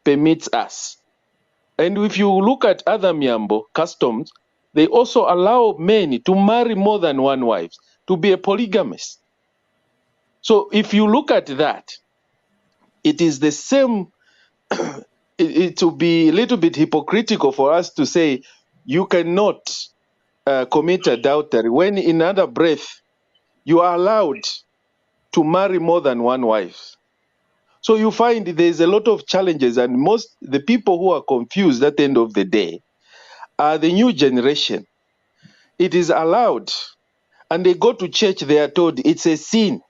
permits us. And if you look at other Miambo customs, they also allow men to marry more than one wife, to be a polygamist. So if you look at that, it is the same. It will be a little bit hypocritical for us to say you cannot commit adultery when in another breath you are allowed to marry more than one wife. So you find there's a lot of challenges, and most the people who are confused at the end of the day are the new generation. It is allowed, and they go to church, they are told it's a sin.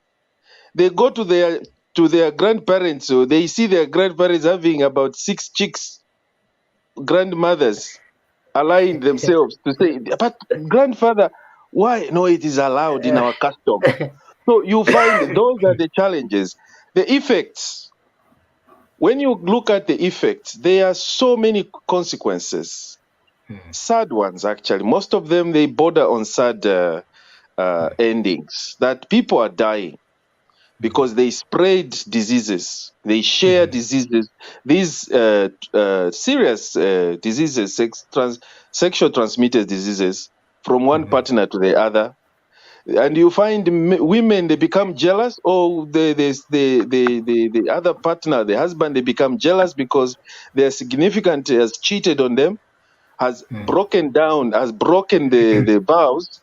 They go to their grandparents, so they see their grandparents having about 6 chicks, grandmothers allowing themselves to say, but grandfather, why? No, it is allowed in our custom. So you find those are the challenges. The effects, when you look at the effects, there are so many consequences, sad ones actually. Most of them, they border on sad endings, that people are dying because they spread diseases, they share diseases, these serious diseases, sexual transmitted diseases from one partner to the other. And you find women, they become jealous, or the other partner, the husband, they become jealous because their significant has cheated on them, has broken the vows.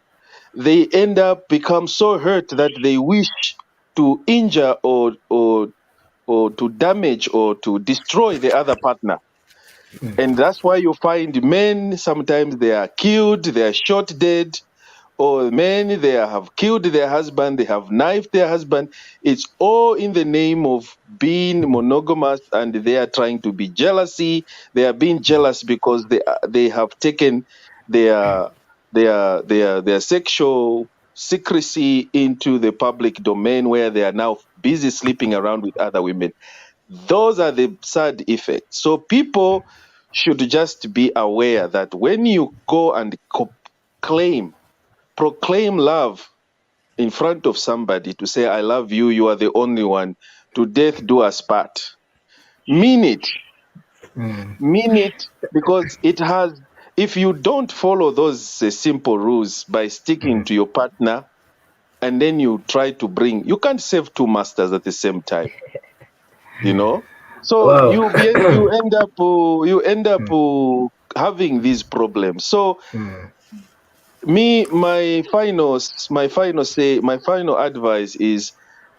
They end up become so hurt that they wish to injure or to damage or to destroy the other partner. And that's why you find men, sometimes they are killed, they are shot dead, or men, they have killed their husband, they have knifed their husband. It's all in the name of being monogamous, and they are trying to be jealousy. They are being jealous because they have taken their sexual secrecy into the public domain, where they are now busy sleeping around with other women. Those are the sad effects. So people should just be aware that when you go and proclaim love in front of somebody, to say, I love you, you are the only one, to death do us part. Mean it. Mean it, because it has, if you don't follow those simple rules by sticking to your partner, and then you try to you can't serve two masters at the same time, you know? So Wow. you end up having these problems. So my final advice is,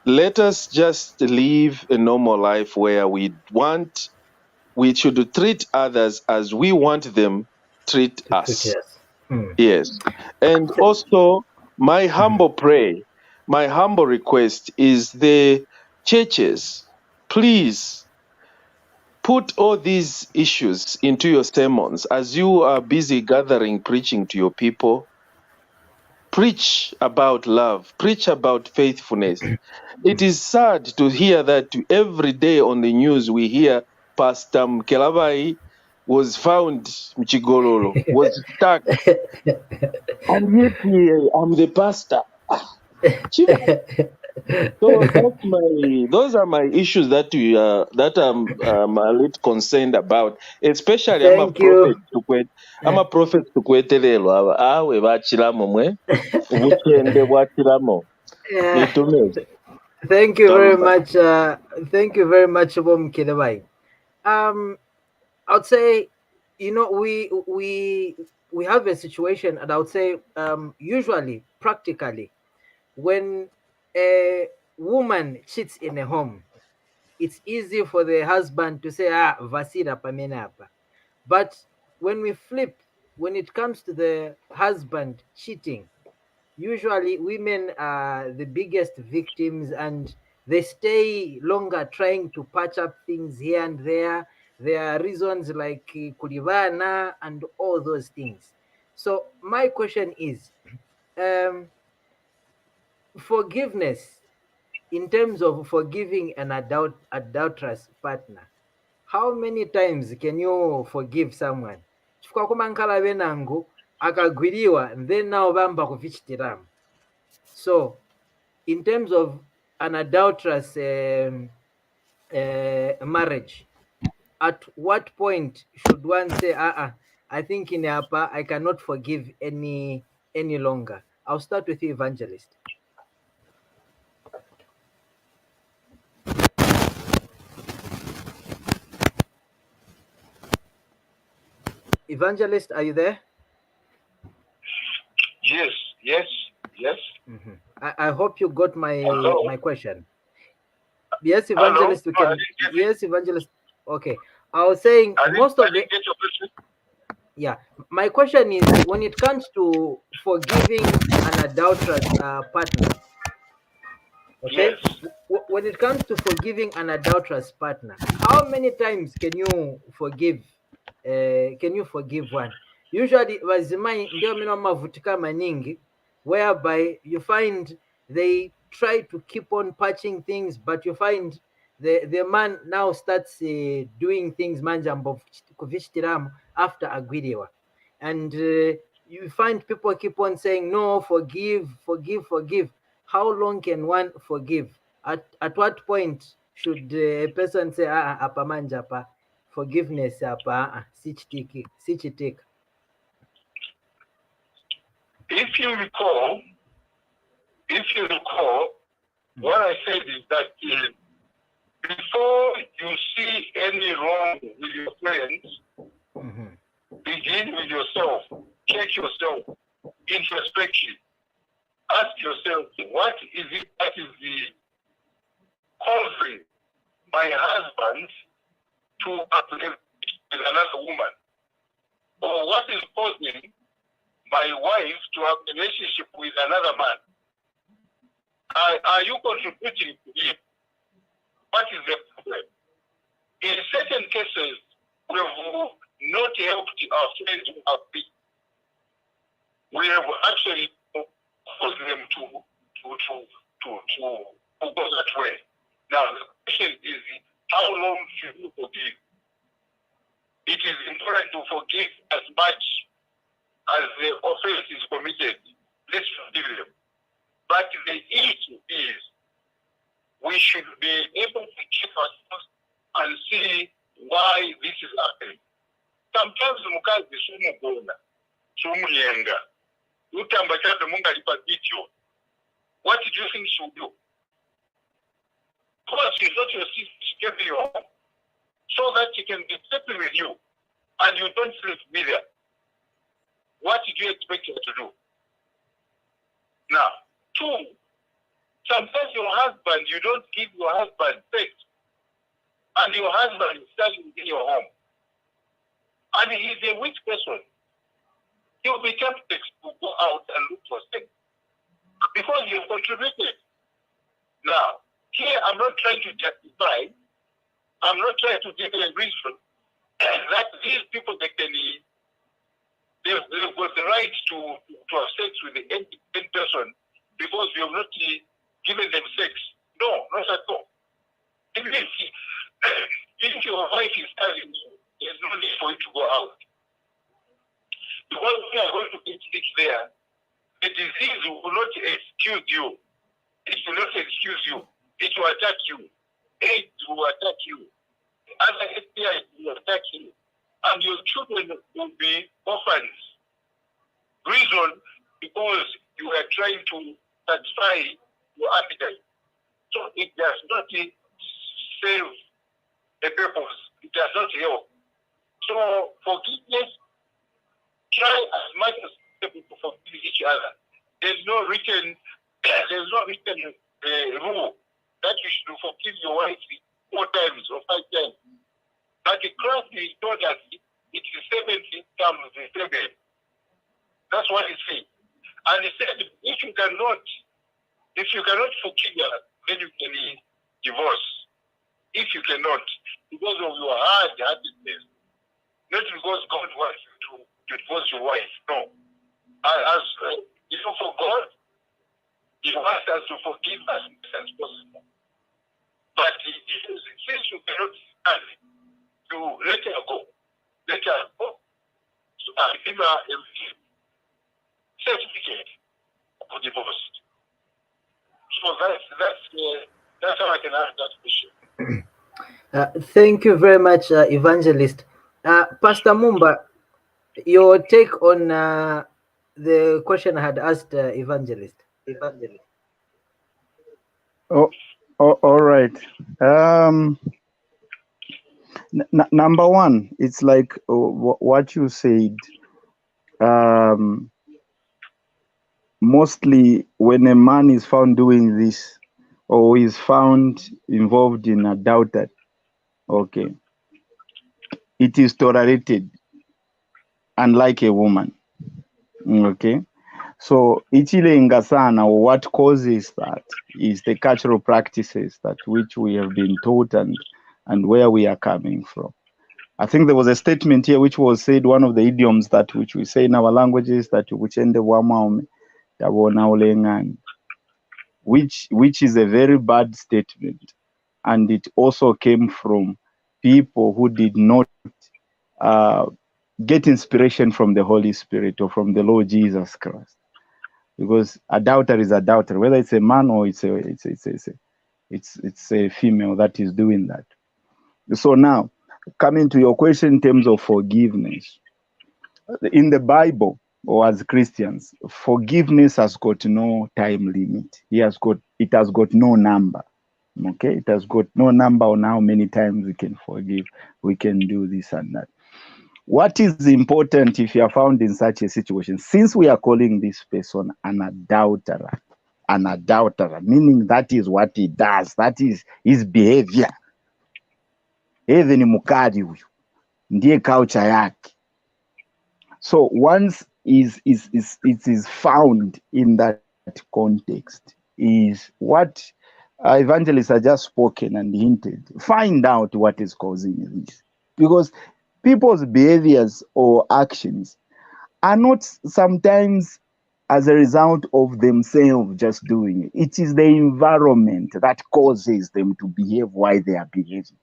let us just live a normal life where we should treat others as we want them treat us. Yes. Yes. And also my humble request is, the churches, please put all these issues into your sermons as you are busy gathering, preaching to your people. Preach about love, preach about faithfulness. It is sad to hear that every day on the news we hear Pastor Mkelabai was found Mchigololo, was stuck. And yet I'm the pastor. Chiba. So those are my issues that I'm a little concerned about, especially Thank you. I'm a prophet to kweterero aba awe bachiramo mwe ubuchende bwachiramo Yeah. itumeze Thank you very talumbala. much. Thank you very much, Bom Kidabai. Um, I'd say, we have a situation, and I would say, usually, practically, when a woman cheats in a home, it's easy for the husband to say, vasira pamena hapa. But when we flip, when it comes to the husband cheating, usually women are the biggest victims, and they stay longer trying to patch up things here and there. There are reasons like kulivana and all those things. So my question is, um, forgiveness, in terms of forgiving an adulterous partner, how many times can you forgive someone? Chifukwa kumankhala venango akagwiriwa then nawo bamba kuvichitiramu. So in terms of an adulterous marriage, at what point should one say, I think in Apa I cannot forgive any longer? I'll start with you, Evangelist. Evangelist, are you there? Yes, yes, yes. Mm-hmm. I hope you got Hello? my question. Yes, Hello? Evangelist, we No, I can. didn't get it. Yes, Evangelist. Okay, I was saying most I of the. didn't get your question. Yeah, my question is, when it comes to forgiving an adulterous partner, okay, Yes. when it comes to forgiving an adulterous partner, how many times can you forgive? Can you forgive one? Usually wazimai ndio mina mavutika maningi, whereby you find they try to keep on patching things, but you find the man now starts doing things manjambo kuvichitiramu after agwiriwa, and you find people keep on saying no, forgive, forgive, forgive. How long can one forgive? At what point should a person say, apa manja pa, forgiveness apa, sichitik? If you recall, what I said is that before you see any wrong with your friends, Mm-hmm. begin with yourself. Check yourself. Introspection. Ask yourself, what is it that is the causing my husband to uplift with another woman? Or what is causing my wife to have a relationship with another man? Are you contributing to it? What is the problem? In certain cases, we have not helped our friends who have been. We have actually caused them to go that way. Now, the question is, how long should you forgive? It is important to forgive as much as the offense is committed. Let's forgive them. But the issue is, we should be able to check ourselves and see why this is happening. Sometimes mukazi sumugona, sumuyenga, utamba chate munga lipaditio. What do you think she will do? Because she's not your sister, she gave you home so that she can be happy with you and you don't sleep with her. What did you expect her to do? Now, two, sometimes your husband, you don't give your husband sex, and your husband is studying in your home. And he's a weak person. He'll be tempted to go out and look for sex because you've contributed. Now, here I'm not trying to justify, I'm not trying to give a reason that these people, they've got the right to have sex with any person because we have not given them sex. No, not at all. If your wife is telling you, there's no need for you to go out. Because we are going to get sick there, the disease will not excuse you It will not excuse you. It will attack you. AIDS will attack you. Other STIs will attack you. And your children will be orphans. Reason, because you are trying to satisfy your appetite. So it does not serve a purpose. It does not help. So forgiveness, try as much as possible to forgive each other. There's no written rule that you should forgive your wife 4 times or 5 times. But the Christ is told us it is 70 times the 7. That's what he said. And he said, if you cannot forgive her, then you can divorce. If you cannot, because of your hard-heartedness, not because God wants you to divorce your wife. No. As for God, He wants us to forgive as much as possible. But since you cannot stand to let her go. Let her go. So I give her a certificate of divorce. So that's how I can answer that question. Thank you very much, Evangelist. Pastor Mumba, your take on the question I had asked Evangelist. Oh, all right. Number one, it's like what you said. Mostly when a man is found doing this or is found involved in adultery, okay, it is tolerated, unlike a woman. Okay, so ichilenga sana, what causes that is the cultural practices that which we have been taught and where we are coming from. I think there was a statement here which was said, one of the idioms that which we say in our languages, that which is a very bad statement, and it also came from people who did not get inspiration from the Holy Spirit or from the Lord Jesus Christ, because adultery is adultery, whether it's a man or it's a female that is doing that. So now, coming to your question in terms of forgiveness, in the Bible or as Christians, forgiveness has got no time limit. It has got no number. Okay, it has got no number on how many times we can forgive. We can do this and that. What is important if you are found in such a situation, since we are calling this person an adulterer, meaning that is what he does, that is his behavior. Even mukadi huyu ndiye culture yake. So once it is found in that context, is what Evangelist has just spoken and hinted. Find out what is causing this, because people's behaviors or actions are not sometimes as a result of themselves just doing it. It is the environment that causes them to behave why they are behaving.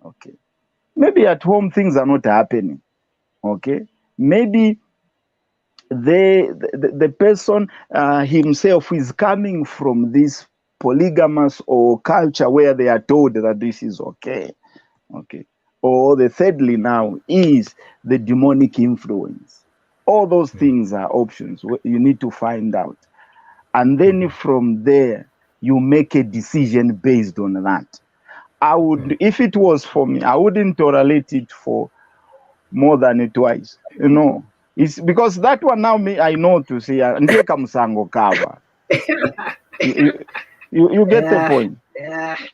Okay, maybe at home things are not happening. Okay, maybe the person himself is coming from this polygamous or culture where they are told that this is okay. Okay, or the thirdly now is the demonic influence. All those things are options you need to find out, and then from there you make a decision based on that. I would, if it was for me, I wouldn't tolerate it for more than twice. You know, it's because that one now I know to say ndiye kamsango kava. You get the point.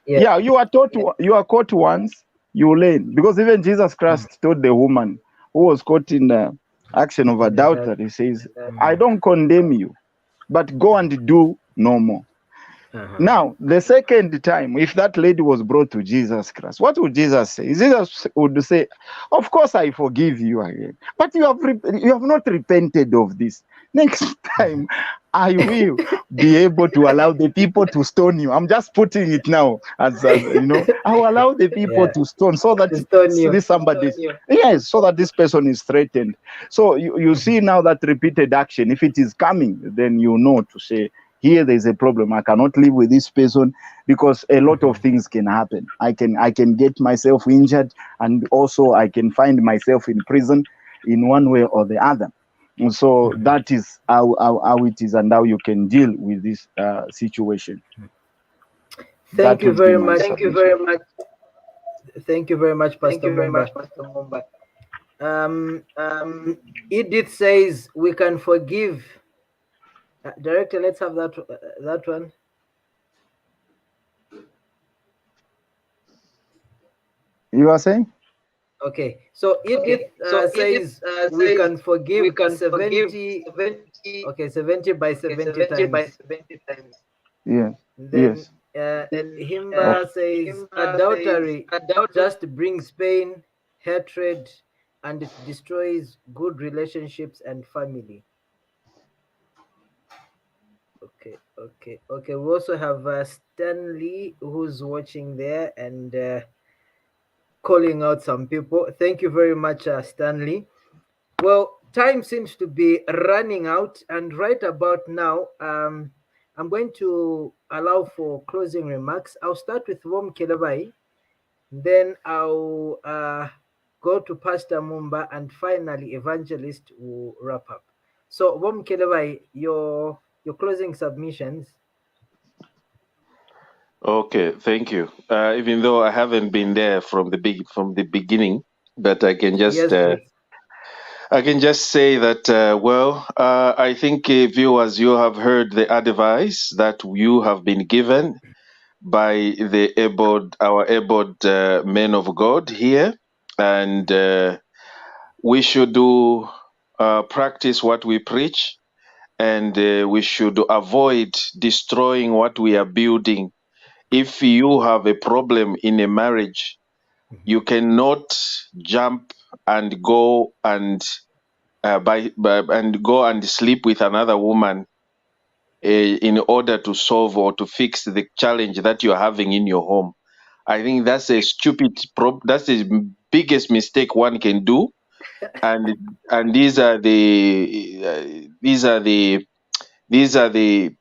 Yeah, you are caught once, you learn, because even Jesus Christ told the woman who was caught in the action of adultery, he says, I don't condemn you, but go and do no more. Now, the second time, if that lady was brought to Jesus Christ, what would Jesus say? Jesus would say, of course I forgive you again, but you have not repented of this. Next time, I will be able to allow the people to stone you. I'm just putting it now as you know, I'll allow the people to stone so that so that this person is threatened. So you see now that repeated action, if it is coming, then you know to say, here there's a problem. I cannot live with this person because a lot of things can happen. I can get myself injured, and also I can find myself in prison in one way or the other. And so that is how it is, and how you can deal with this situation. Thank That you would be very my much. submission. Thank you very much, Pastor Mumba. Edith says we can forgive. Director, let's have that one. You are saying? Okay, so Edith says we can forgive 70. Okay, 70 by 70 times. Yes. Then Yes. Himba says adultery just brings pain, hatred, and it destroys good relationships and family. Okay. We also have Stanley who's watching there and calling out some people. Thank you very much, Stanley. Well, time seems to be running out, and right about now, I'm going to allow for closing remarks. I'll start with Wom Kelebai, then I'll go to Pastor Mumba, and finally, Evangelist will wrap up. So, Wom Kelebai, your closing submissions. Okay, thank you. Even though I haven't been there from the beginning, but I can just Yes, please. I can just say that I think viewers, you have heard the advice that you have been given by our able men of God here, and we should do practice what we preach, and we should avoid destroying what we are building. If you have a problem in a marriage, you cannot jump and go and go and sleep with another woman in order to solve or to fix the challenge that you are having in your home. I think that's a that's the biggest mistake one can do, and these are the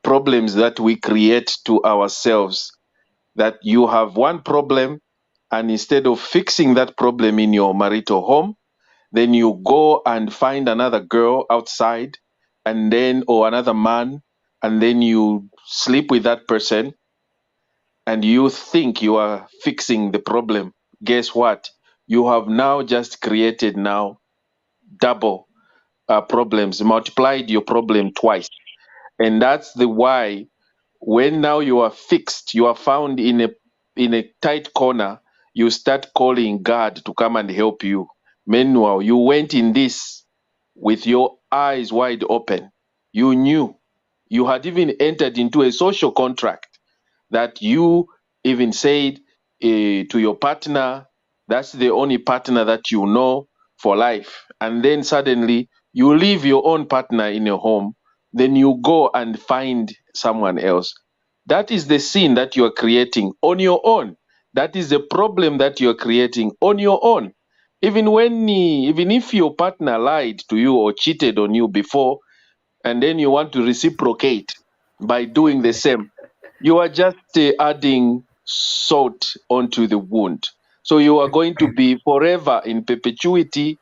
problems that we create to ourselves. That you have one problem, and instead of fixing that problem in your marital home, then you go and find another girl outside, and then or another man, and then you sleep with that person, and you think you are fixing the problem. Guess what? You have now just created now double problems, multiplied your problem twice. And that's the why when now you are fixed, you are found in a tight corner, you start calling God to come and help you. Meanwhile, you went in this with your eyes wide open. You knew. You had even entered into a social contract that you even said to your partner, that's the only partner that you know for life. And then suddenly you leave your own partner in your home, then you go and find someone else. That is the sin that you are creating on your own. That is the problem that you are creating on your own. Even if your partner lied to you or cheated on you before, and then you want to reciprocate by doing the same, you are just adding salt onto the wound. So you are going to be forever in perpetuity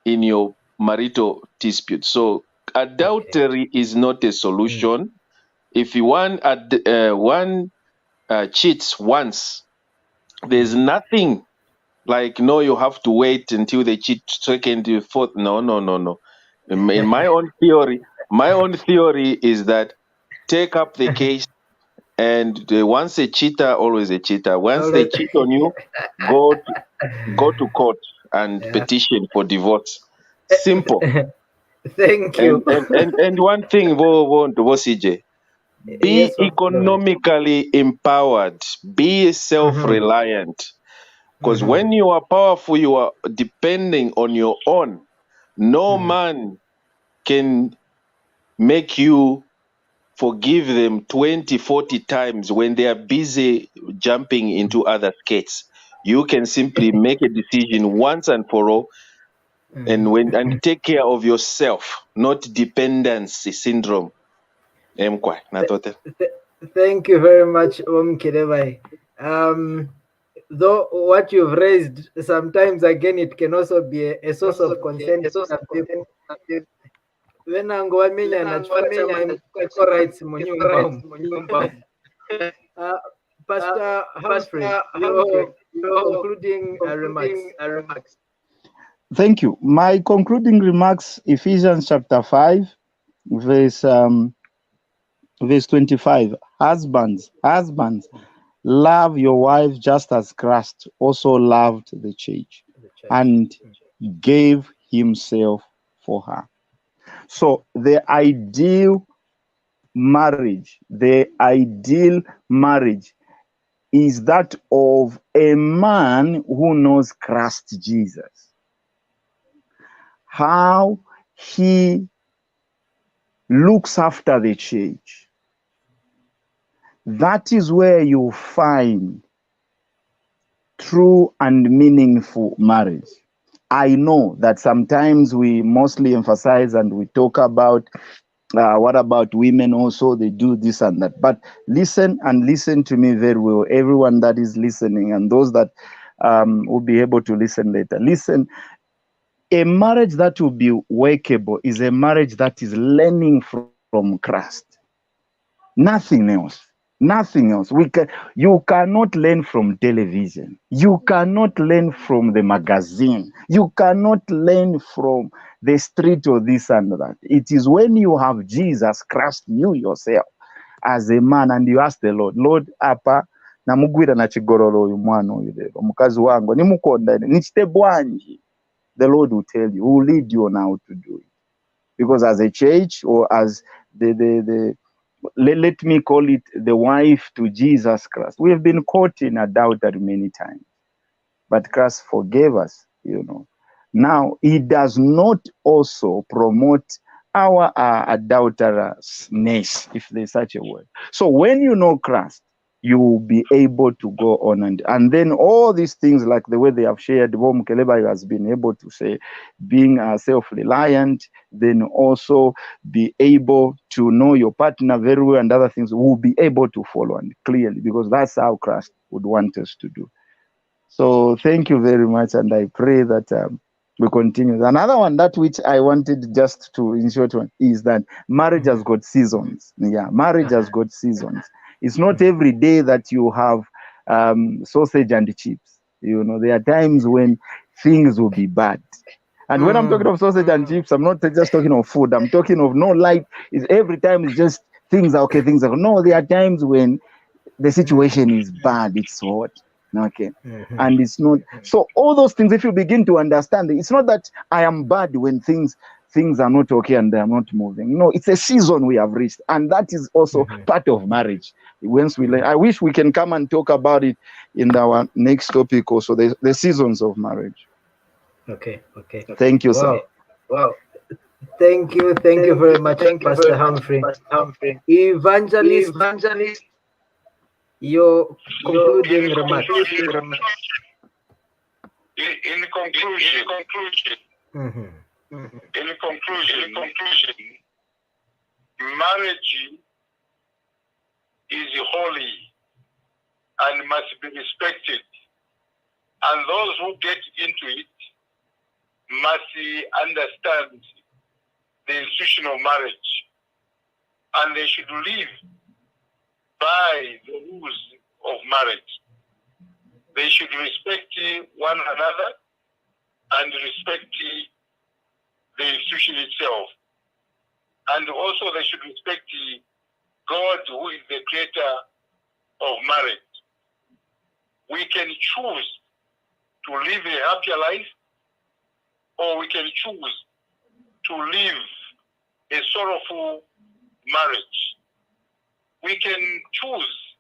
in your marital dispute. So adultery is not a solution. If you one cheats once, there's nothing like, no, you have to wait until they cheat second, fourth. No. In my own theory is that take up the case, and once a cheater, always a cheater. Once they cheat on you, go to court and petition for divorce. Simple. Thank And you. and one thing, CJ, be Yes, economically empowered, be self-reliant. Because when you are powerful, you are depending on your own. No man can make you forgive them 20, 40 times when they are busy jumping into other skates. You can simply make a decision once and for all, and take care of yourself, not dependency syndrome. Thank you very much, Kirebai. Though what you've raised, sometimes again it can also be a source of concern to some people. When angowamenya nachifuata equal rights mu nyumba umu. Pastor Humphrey, your concluding remarks. Thank you. My concluding remarks, Ephesians chapter 5, verse 25. Husbands, love your wife just as Christ also loved the church and gave himself for her. So the ideal marriage is that of a man who knows Christ Jesus. How he looks after the church. That is where you find true and meaningful marriage. I know that sometimes we mostly emphasize and we talk about what about women also, they do this and that. But listen to me very well, everyone that is listening and those that will be able to listen later. Listen, a marriage that will be workable is a marriage that is learning from Christ. Nothing else. You cannot learn from television. You cannot learn from the magazine. You cannot learn from the street or this and that. It is when you have Jesus Christ, you yourself, as a man, and you ask the Lord, apa namugwira na chigororo uyu mwana uyu lero mukazi wangu nimukonda nichite bwanji. The Lord will tell you, will lead you on how to do it. Because as a church or as let me call it the wife to Jesus Christ, we have been caught in adultery many times, but Christ forgave us, Now, he does not also promote our adulterousness, if there's such a word. So when you know Christ, you will be able to go on and then all these things, like the way they have shared, Bom Keleba has been able to say, being self-reliant, then also be able to know your partner very well and other things, will be able to follow and clearly, because that's how Christ would want us to do. So thank you very much, and I pray that we continue. Another one, that which I wanted just to in short one, is that marriage has got seasons. Yeah, marriage has got seasons. It's not every day that you have sausage and chips. There are times when things will be bad. And when I'm talking of sausage and chips, I'm not just talking of food. I'm talking of no life. Every time it's just things are okay, things are no. There are times when the situation is bad. It's hot. Okay. And it's not. So all those things, if you begin to understand, it's not that I am bad when things are not okay and I'm not moving. No, it's a season we have reached. And that is also part of marriage. Once we learn, I wish we can come and talk about it in our next topic also, the seasons of marriage. Okay. Thank you, sir. Wow. Thank you very much, Pastor Humphrey. Evangelist, your concluding remarks. In conclusion, marriage is holy and must be respected, and those who get into it must understand the institution of marriage, and they should live by the rules of marriage. They should respect one another and respect the institution itself. And also they should respect God, who is the creator of marriage. We can choose to live a happier life, or we can choose to live a sorrowful marriage. We can choose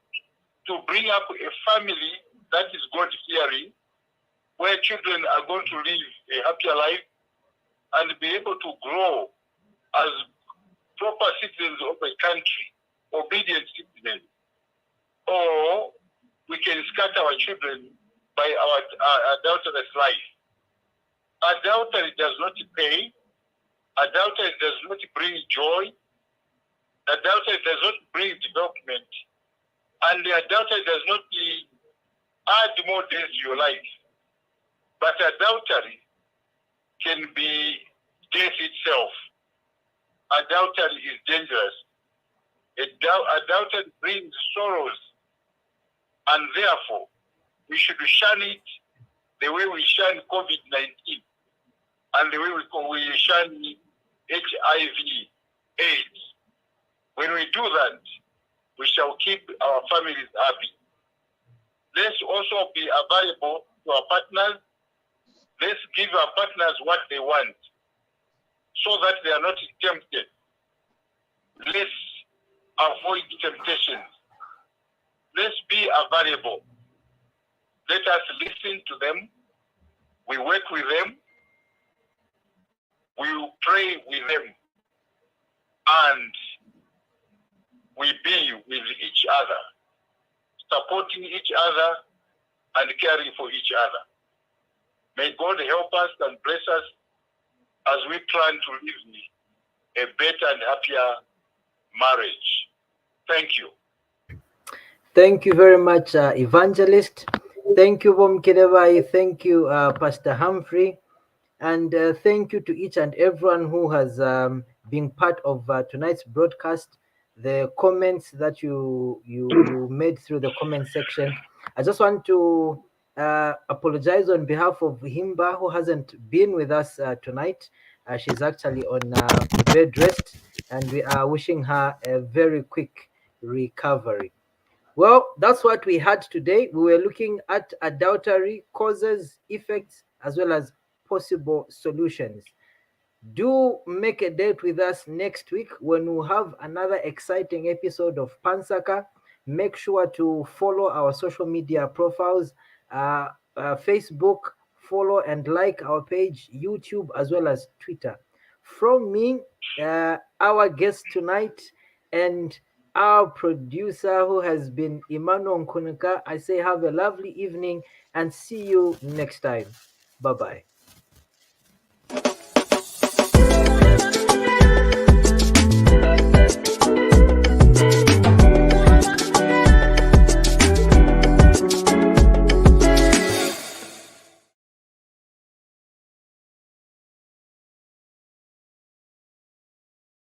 to bring up a family that is God-fearing, where children are going to live a happier life and be able to grow as proper citizens of a country, obedient citizens. Or we can scatter our children by our adulterous life. Adultery does not pay. Adultery does not bring joy. Adultery does not bring development, and the adultery does not add more days to your life. But adultery can be death itself. Adultery is dangerous. Adultery brings sorrows, and therefore we should shun it the way we shun COVID-19 and the way we shun HIV, AIDS. When we do that, we shall keep our families happy. Let's also be available to our partners. Let's give our partners what they want so that they are not tempted. Let's avoid temptations. Let's be available. Let us listen to them. We work with them. We pray with them. And we be with each other, supporting each other and caring for each other. May God help us and bless us as we plan to live a better and happier marriage. Thank you. Thank you very much, Evangelist. Thank you, Vom Kedevai. Thank you, Pastor Humphrey. And thank you to each and everyone who has been part of tonight's broadcast. The comments that you made through the comment section. I just want to apologize on behalf of Himba, who hasn't been with us tonight. She's actually on bed rest, and we are wishing her a very quick recovery. Well, that's what we had today. We were looking at adultery, causes, effects, as well as possible solutions. Do make a date with us next week when we'll have another exciting episode of Pansaka. Make sure to follow our social media profiles, Facebook, follow and like our page, YouTube, as well as Twitter. From me, our guest tonight, and our producer who has been Emmanuel Nkunuka, I say have a lovely evening and see you next time. Bye-bye.